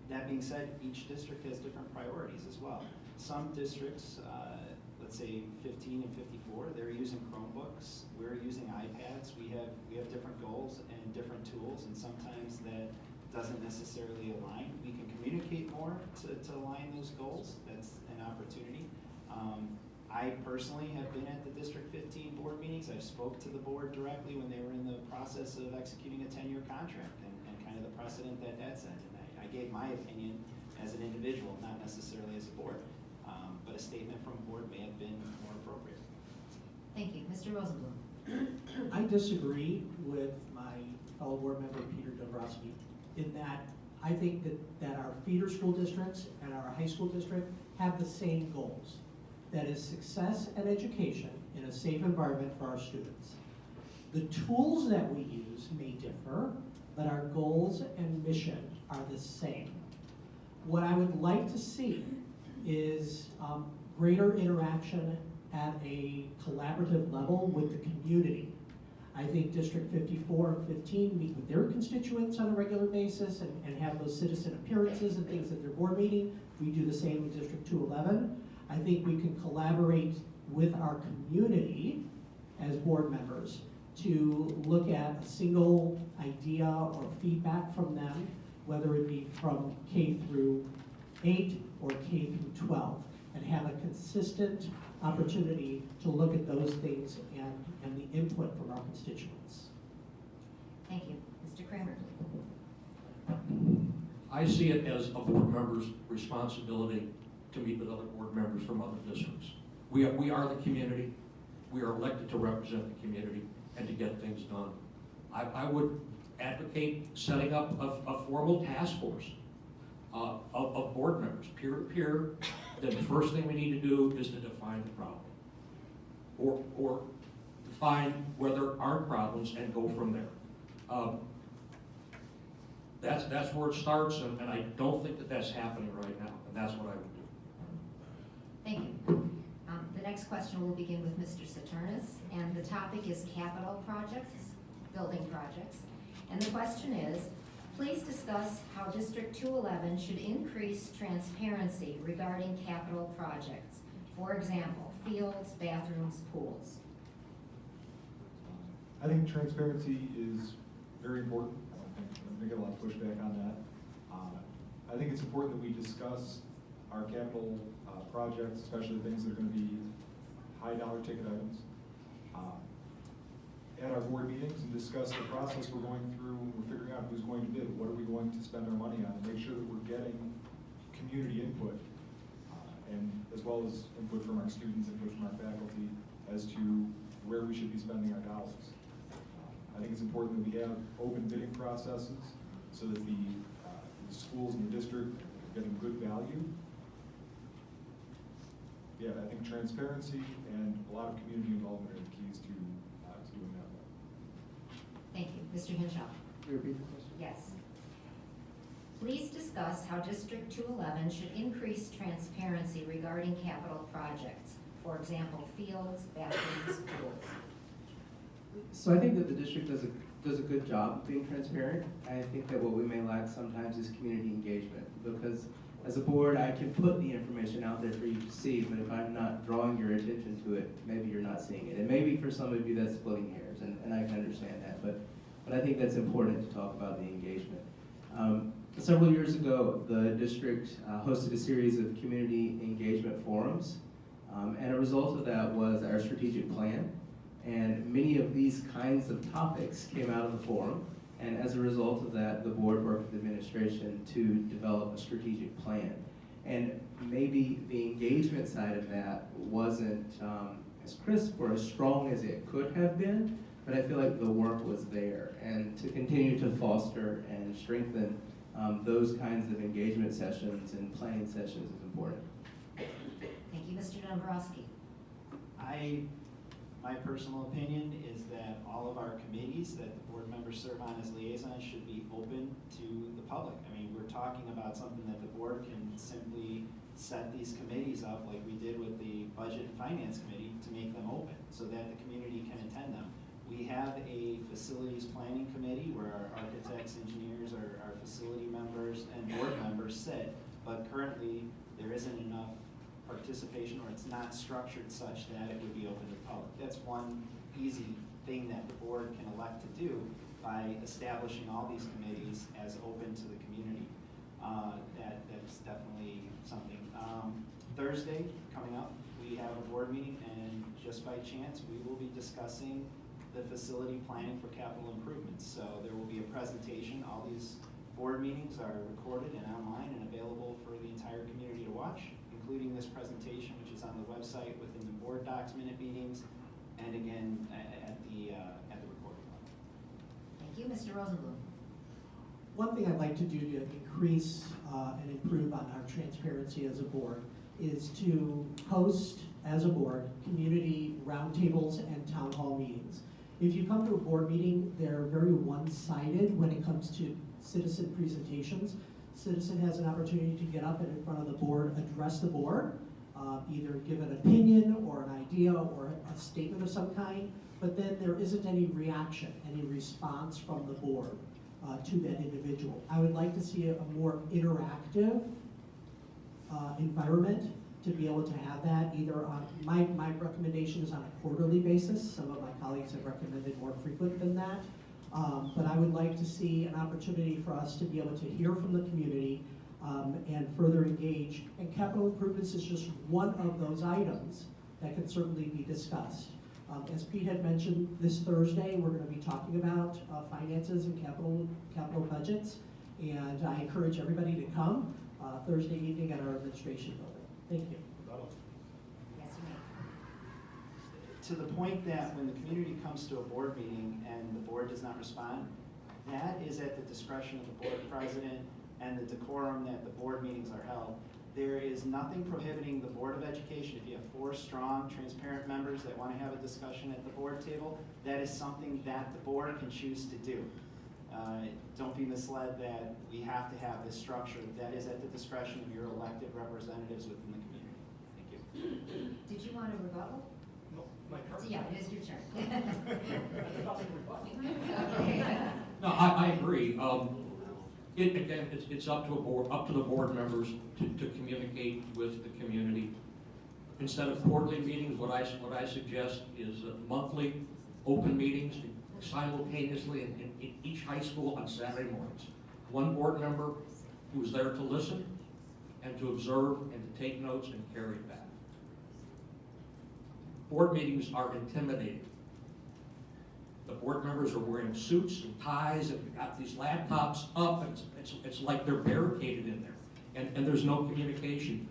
Speaker 5: That being said, each district has different priorities as well. Some districts, let's say 15 and 54, they're using Chromebooks. We're using iPads. We have different goals and different tools, and sometimes that doesn't necessarily align. We can communicate more to align those goals. That's an opportunity. I personally have been at the District 15 board meetings. I've spoke to the board directly when they were in the process of executing a 10-year contract and kind of the precedent that set. And I gave my opinion as an individual, not necessarily as a board. But a statement from a board may have been more appropriate.
Speaker 2: Thank you. Mr. Rosenblum.
Speaker 6: I disagree with my fellow board member, Peter Dombroski, in that I think that our feeder school districts and our high school district have the same goals. That is success and education in a safe environment for our students. The tools that we use may differ, but our goals and mission are the same. What I would like to see is greater interaction at a collaborative level with the community. I think District 54 and 15 meet with their constituents on a regular basis and have those citizen appearances and things at their board meeting. We do the same in District 211. I think we can collaborate with our community as board members to look at a single idea or feedback from them, whether it be from K through 8 or K through 12, and have a consistent opportunity to look at those things and the input from our constituents.
Speaker 2: Thank you. Mr. Kramer.
Speaker 7: I see it as a board member's responsibility to meet with other board members from other districts. We are the community. We are elected to represent the community and to get things done. I would advocate setting up a formal task force of board members, peer to peer. Then the first thing we need to do is to define the problem, or define where there aren't problems and go from there. That's where it starts, and I don't think that that's happening right now, and that's what I would do.
Speaker 2: Thank you. The next question will begin with Mr. Saturnus, and the topic is capital projects, building projects. And the question is, please discuss how District 211 should increase transparency regarding capital projects. For example, fields, bathrooms, pools.
Speaker 3: I think transparency is very important. I think we get a lot of pushback on that. I think it's important that we discuss our capital projects, especially things that are going to be high dollar ticket items, at our board meetings, and discuss the process we're going through when we're figuring out who's going to bid, what are we going to spend our money on, and make sure that we're getting community input, and as well as input from our students, input from our faculty, as to where we should be spending our dollars. I think it's important that we have open bidding processes so that the schools in the district are getting good value. Yeah, I think transparency and a lot of community involvement are the keys to doing that.
Speaker 2: Thank you. Mr. Henshaw.
Speaker 4: Can you repeat the question?
Speaker 2: Yes. Please discuss how District 211 should increase transparency regarding capital projects. For example, fields, bathrooms, pools.
Speaker 4: So I think that the district does a good job of being transparent. I think that what we may lack sometimes is community engagement, because as a board, I can put the information out there for you to see, but if I'm not drawing your attention to it, maybe you're not seeing it. And maybe for some of you that's splitting hairs, and I can understand that, but I think that's important to talk about the engagement. Several years ago, the district hosted a series of community engagement forums, and a result of that was our strategic plan. And many of these kinds of topics came out of the forum, and as a result of that, the board worked with administration to develop a strategic plan. And maybe the engagement side of that wasn't as crisp or as strong as it could have been, but I feel like the work was there. And to continue to foster and strengthen those kinds of engagement sessions and planning sessions is important.
Speaker 2: Thank you, Mr. Dombroski.
Speaker 5: My personal opinion is that all of our committees that the board members serve on as liaisons should be open to the public. I mean, we're talking about something that the board can simply set these committees up like we did with the Budget and Finance Committee to make them open so that the community can attend them. We have a facilities planning committee where our architects, engineers, our facility members, and board members sit, but currently there isn't enough participation, or it's not structured such that it would be open to the public. That's one easy thing that the board can elect to do by establishing all these committees as open to the community. That's definitely something. Thursday, coming up, we have a board meeting, and just by chance, we will be discussing the facility planning for capital improvements. So there will be a presentation. All these board meetings are recorded and online and available for the entire community to watch, including this presentation, which is on the website within the board docs, minute meetings, and again at the recording level.
Speaker 2: Thank you, Mr. Rosenblum.
Speaker 6: One thing I'd like to do to increase and improve on our transparency as a board is to host, as a board, community roundtables and town hall meetings. If you come to a board meeting, they're very one-sided when it comes to citizen presentations. Citizen has an opportunity to get up and in front of the board, address the board, either give an opinion or an idea or a statement of some kind, but then there isn't any reaction, any response from the board to that individual. I would like to see a more interactive environment to be able to have that either on, my recommendation is on a quarterly basis. Some of my colleagues have recommended more frequent than that. But I would like to see an opportunity for us to be able to hear from the community and further engage. And capital improvements is just one of those items that can certainly be discussed. As Pete had mentioned, this Thursday, we're going to be talking about finances and capital budgets. And I encourage everybody to come Thursday evening at our administration building. Thank you.
Speaker 2: Yes, ma'am.
Speaker 5: To the point that when the community comes to a board meeting and the board does not respond, that is at the discretion of the board president and the decorum that the board meetings are held. There is nothing prohibiting the Board of Education, if you have 4 strong, transparent members that want to have a discussion at the board table, that is something that the board can choose to do. Don't be misled that we have to have this structure. That is at the discretion of your elected representatives within the community. Thank you.
Speaker 2: Did you want to rebuttal?
Speaker 7: No, my turn.
Speaker 2: Yeah, it is your turn.
Speaker 7: No, I agree. Again, it's up to the board members to communicate with the community. Instead of quarterly meetings, what I suggest is monthly open meetings simultaneously in each high school on Saturday mornings. One board member who is there to listen and to observe and to take notes and carry it back. Board meetings are intimidating. The board members are wearing suits and ties and we've got these laptops up and it's like they're barricaded in there and there's no communication.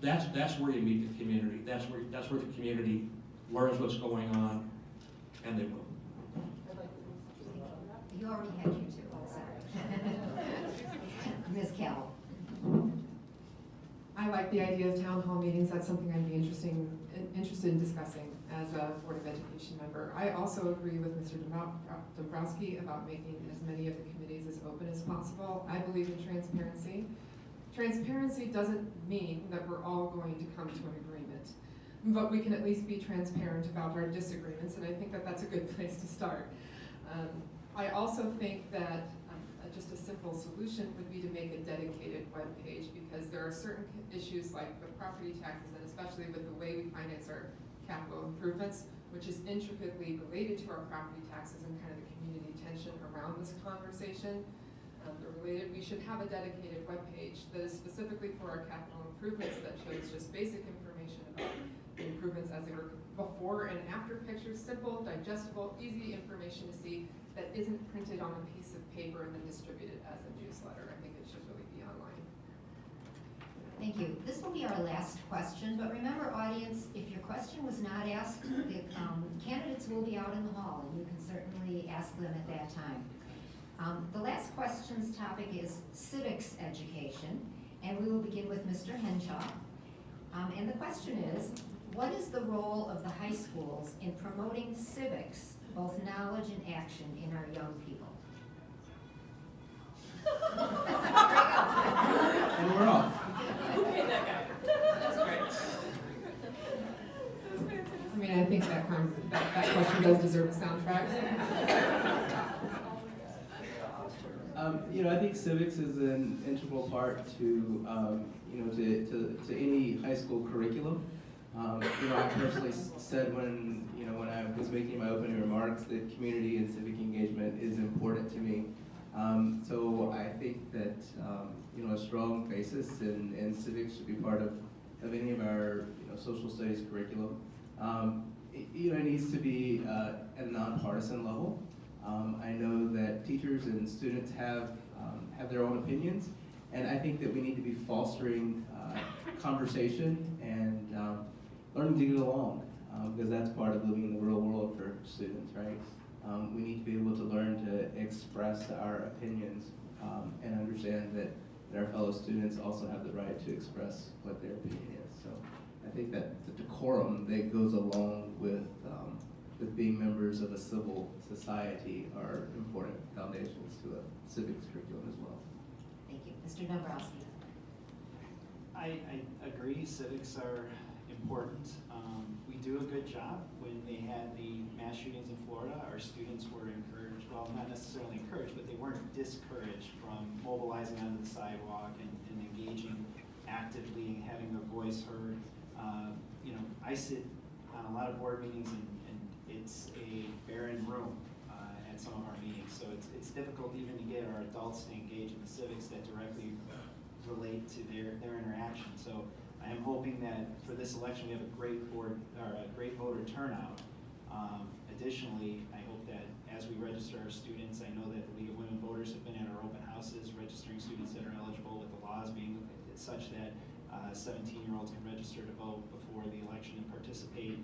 Speaker 7: That's where you meet the community. That's where the community learns what's going on and they will.
Speaker 2: You already had your two, I'm sorry. Ms. Cavill.
Speaker 8: I like the idea of town hall meetings. That's something I'd be interested in discussing as a Board of Education member. I also agree with Mr. Dombroski about making as many of the committees as open as possible. I believe in transparency. Transparency doesn't mean that we're all going to come to an agreement, but we can at least be transparent about our disagreements, and I think that that's a good place to start. I also think that just a simple solution would be to make a dedicated web page, because there are certain issues like with property taxes, and especially with the way we finance our capital improvements, which is intricately related to our property taxes and kind of the community tension around this conversation. They're related. We should have a dedicated web page that is specifically for our capital improvements, that shows just basic information about the improvements as they were before and after pictures, simple, digestible, easy information to see, that isn't printed on a piece of paper and then distributed as a newsletter. I think it should really be online.
Speaker 2: Thank you. This will be our last question, but remember, audience, if your question was not asked, the candidates will be out in the hall, and you can certainly ask them at that time. The last question's topic is civics education, and we will begin with Mr. Henshaw. And the question is, what is the role of the high schools in promoting civics, both knowledge and action, in our young people?
Speaker 4: And we're off.
Speaker 8: I mean, I think that question does deserve a soundtrack.
Speaker 4: I think civics is an integral part to, to any high school curriculum. I personally said when I was making my opening remarks that community and civic engagement is important to me. So I think that, a strong basis in civics should be part of any of our, social studies curriculum. It needs to be at a nonpartisan level. I know that teachers and students have their own opinions, and I think that we need to be fostering conversation and learning to get along, because that's part of living in the real world for students, right? We need to be able to learn to express our opinions and understand that our fellow students also have the right to express what their opinion is. So I think that the decorum that goes along with being members of a civil society are important foundations to a civics curriculum as well.
Speaker 2: Thank you. Mr. Dombroski.
Speaker 5: I agree, civics are important. We do a good job. When they had the mass shootings in Florida, our students were encouraged, well, not necessarily encouraged, but they weren't discouraged from mobilizing onto the sidewalk and engaging actively, having their voice heard. I sit on a lot of board meetings, and it's a barren room at some of our meetings, so it's difficult even to get our adults to engage in the civics that directly relate to their interaction. So I am hoping that for this election we have a great voter turnout. Additionally, I hope that as we register our students, I know that the League of Women Voters have been at our open houses registering students that are eligible, with the laws being such that 17-year-olds can register to vote before the election and participate.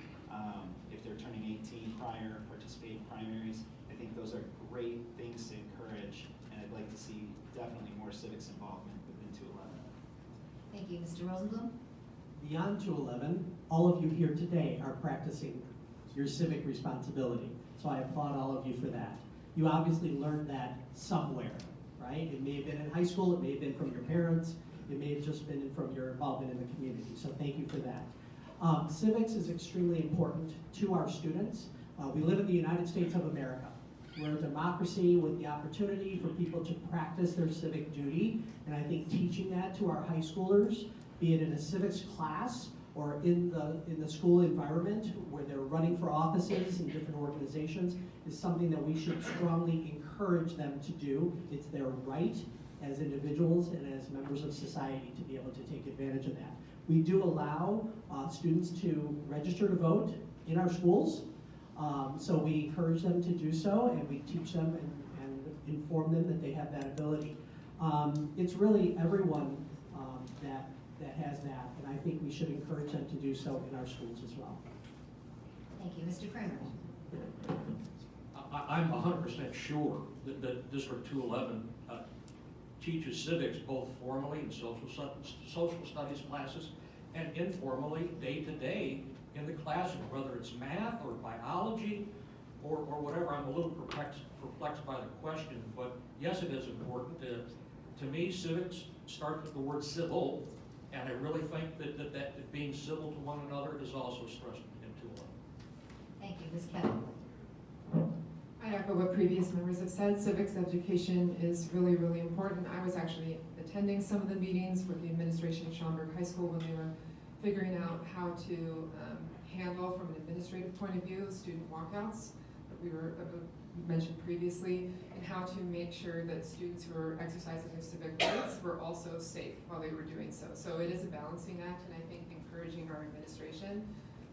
Speaker 5: If they're turning 18 prior, participate in primaries. I think those are great things to encourage, and I'd like to see definitely more civics involvement within 211.
Speaker 2: Thank you. Mr. Rosenblum?
Speaker 6: Beyond 211, all of you here today are practicing your civic responsibility. So I applaud all of you for that. You obviously learned that somewhere, right? It may have been in high school, it may have been from your parents, it may have just been from your involvement in the community. So thank you for that. Civics is extremely important to our students. We live in the United States of America. We're a democracy with the opportunity for people to practice their civic duty, and I think teaching that to our high schoolers, be it in a civics class or in the school environment where they're running for offices in different organizations, is something that we should strongly encourage them to do. It's their right as individuals and as members of society to be able to take advantage of that. We do allow students to register to vote in our schools, so we encourage them to do so, and we teach them and inform them that they have that ability. It's really everyone that has that, and I think we should encourage them to do so in our schools as well.
Speaker 2: Thank you. Mr. Kramer?
Speaker 7: I'm 100% sure that District 211 teaches civics both formally in social studies classes and informally, day to day, in the classroom, whether it's math or biology or whatever. I'm a little perplexed by the question, but yes, it is important. To me, civics starts with the word civil, and I really think that being civil to one another is also stressed in 211.
Speaker 2: Thank you. Ms. Cavill?
Speaker 8: I echo what previous members have said. Civics education is really, really important. I was actually attending some of the meetings with the administration of Schaumburg High School when they were figuring out how to handle, from an administrative point of view, student walkouts that we were mentioned previously, and how to make sure that students who are exercising their civic rights were also safe while they were doing so. So it is a balancing act, and I think encouraging our administration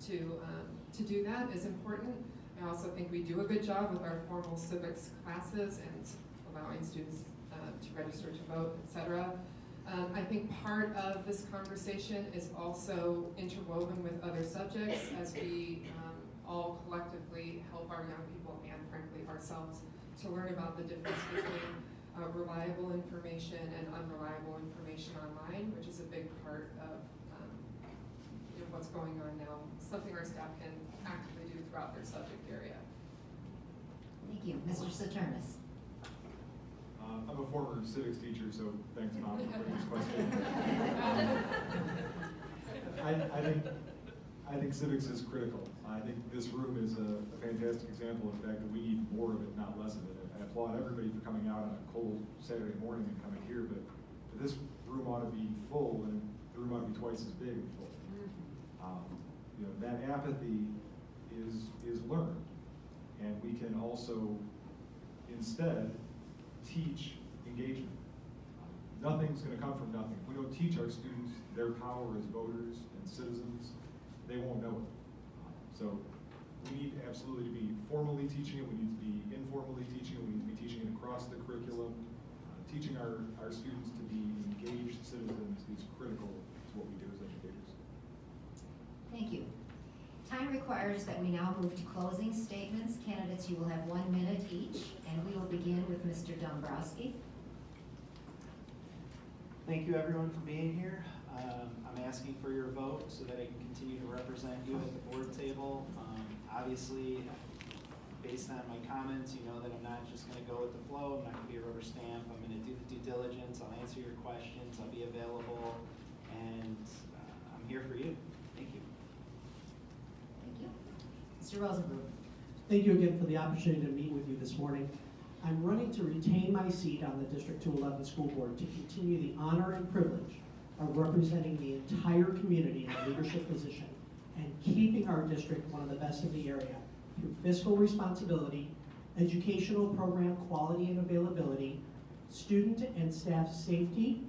Speaker 8: to do that is important. I also think we do a good job with our formal civics classes and allowing students to register to vote, etc. I think part of this conversation is also interwoven with other subjects as we all collectively help our young people and frankly ourselves to learn about the difference between reliable information and unreliable information online, which is a big part of what's going on now, something our staff can actively do throughout their subject area.
Speaker 2: Thank you. Mr. Saturnus.
Speaker 3: I'm a former civics teacher, so thanks, Mom, for bringing this question. I think civics is critical. I think this room is a fantastic example of the fact that we need more of it, not less of it. I applaud everybody for coming out on a cold Saturday morning and coming here, but this room ought to be full, and the room ought to be twice as big and full. That apathy is learned, and we can also instead teach engagement. Nothing's going to come from nothing. If we don't teach our students their power as voters and citizens, they won't know it. So we need absolutely to be formally teaching it. We need to be informally teaching it. We need to be teaching it across the curriculum. Teaching our students to be engaged citizens is critical to what we do as educators.
Speaker 2: Thank you. Time requires that we now move to closing statements. Candidates, you will have 1 minute each, and we will begin with Mr. Dombroski.
Speaker 5: Thank you everyone for being here. I'm asking for your vote so that I can continue to represent you at the board table. Obviously, based on my comments, you know that I'm not just going to go with the flow. I'm not going to be a rubber stamp. I'm going to do the due diligence. I'll answer your questions. I'll be available, and I'm here for you. Thank you.
Speaker 2: Thank you. Mr. Rosenberg.
Speaker 6: Thank you again for the opportunity to meet with you this morning. I'm running to retain my seat on the District 211 School Board to continue the honor and privilege of representing the entire community in a leadership position and keeping our district one of the best in the area through fiscal responsibility, educational program quality and availability, student and staff safety,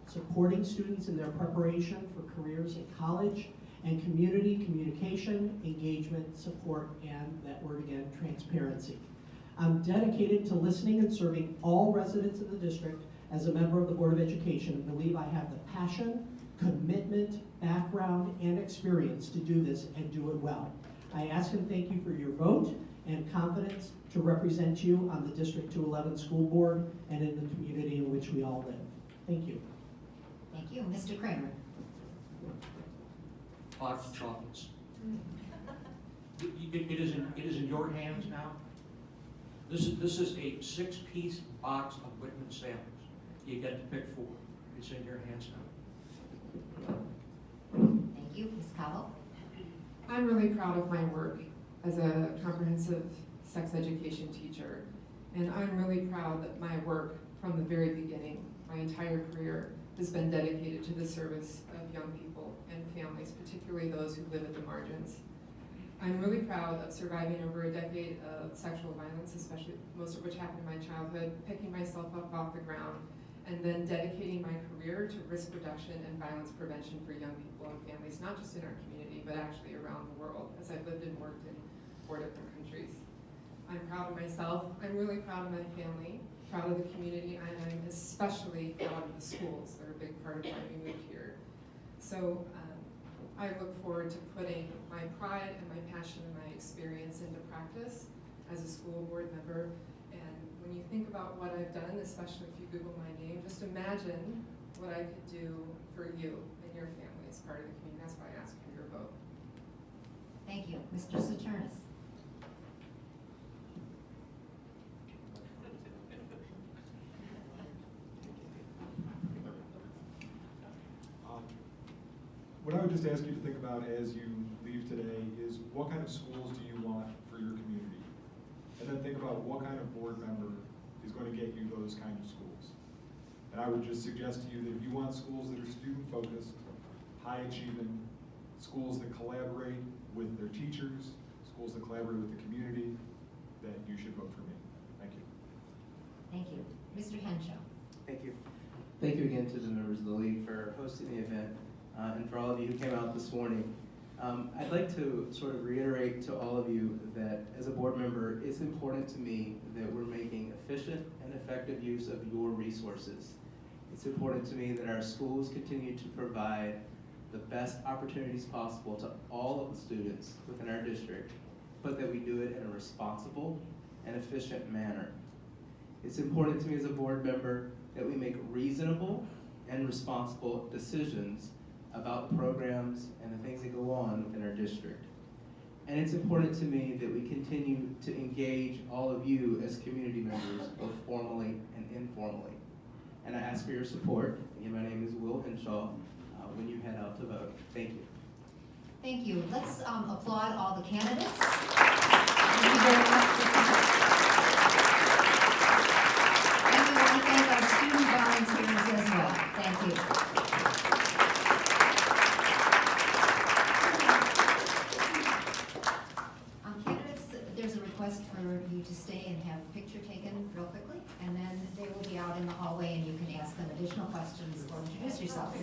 Speaker 6: supporting students in their preparation for careers in college, and community communication, engagement, support, and that word again, transparency. I'm dedicated to listening and serving all residents of the district as a member of the Board of Education and believe I have the passion, commitment, background, and experience to do this and do it well. I ask and thank you for your vote and confidence to represent you on the District 211 School Board and in the community in which we all live. Thank you.
Speaker 2: Thank you. Mr. Kramer.
Speaker 7: Box of chocolates. It is in your hands now. This is a 6-piece box of Whitman samples. You get to pick 4. It's in your hands now.
Speaker 2: Thank you. Ms. Cavill.
Speaker 8: I'm really proud of my work as a comprehensive sex education teacher, and I'm really proud that my work from the very beginning, my entire career, has been dedicated to the service of young people and families, particularly those who live at the margins. I'm really proud of surviving over a decade of sexual violence, especially most of which happened in my childhood, picking myself up off the ground, and then dedicating my career to risk reduction and violence prevention for young people and families, not just in our community, but actually around the world, as I've lived and worked in 4 different countries. I'm proud of myself. I'm really proud of my family, proud of the community, and I'm especially proud of the schools. They're a big part of why we moved here. So I look forward to putting my pride and my passion and my experience into practice as a school board member. And when you think about what I've done, especially if you Google my name, just imagine what I could do for you and your family as part of the community. That's why I ask for your vote.
Speaker 2: Thank you. Mr. Saturnus.
Speaker 3: What I would just ask you to think about as you leave today is what kind of schools do you want for your community? And and then think about what kind of board member is going to get you those kind of schools. And I would just suggest to you that if you want schools that are student-focused, high-achieving, schools that collaborate with their teachers, schools that collaborate with the community, that you should vote for me. Thank you.
Speaker 2: Thank you. Mr. Henshaw.
Speaker 4: Thank you. Thank you again to the members of the league for hosting the event, and for all of you who came out this morning. I'd like to sort of reiterate to all of you that as a board member, it's important to me that we're making efficient and effective use of your resources. It's important to me that our schools continue to provide the best opportunities possible to all of the students within our district, but that we do it in a responsible and efficient manner. It's important to me as a board member that we make reasonable and responsible decisions about the programs and the things that go on within our district. And it's important to me that we continue to engage all of you as community members, both formally and informally. And I ask for your support. Again, my name is Will Henshaw, when you head out to vote. Thank you.
Speaker 2: Thank you. Let's applaud all the candidates. Thank you very much for coming. And we want to thank our student volunteers as well. Thank you. Candidates, there's a request for you to stay and have a picture taken real quickly, and then they will be out in the hallway and you can ask them additional questions or introduce yourself.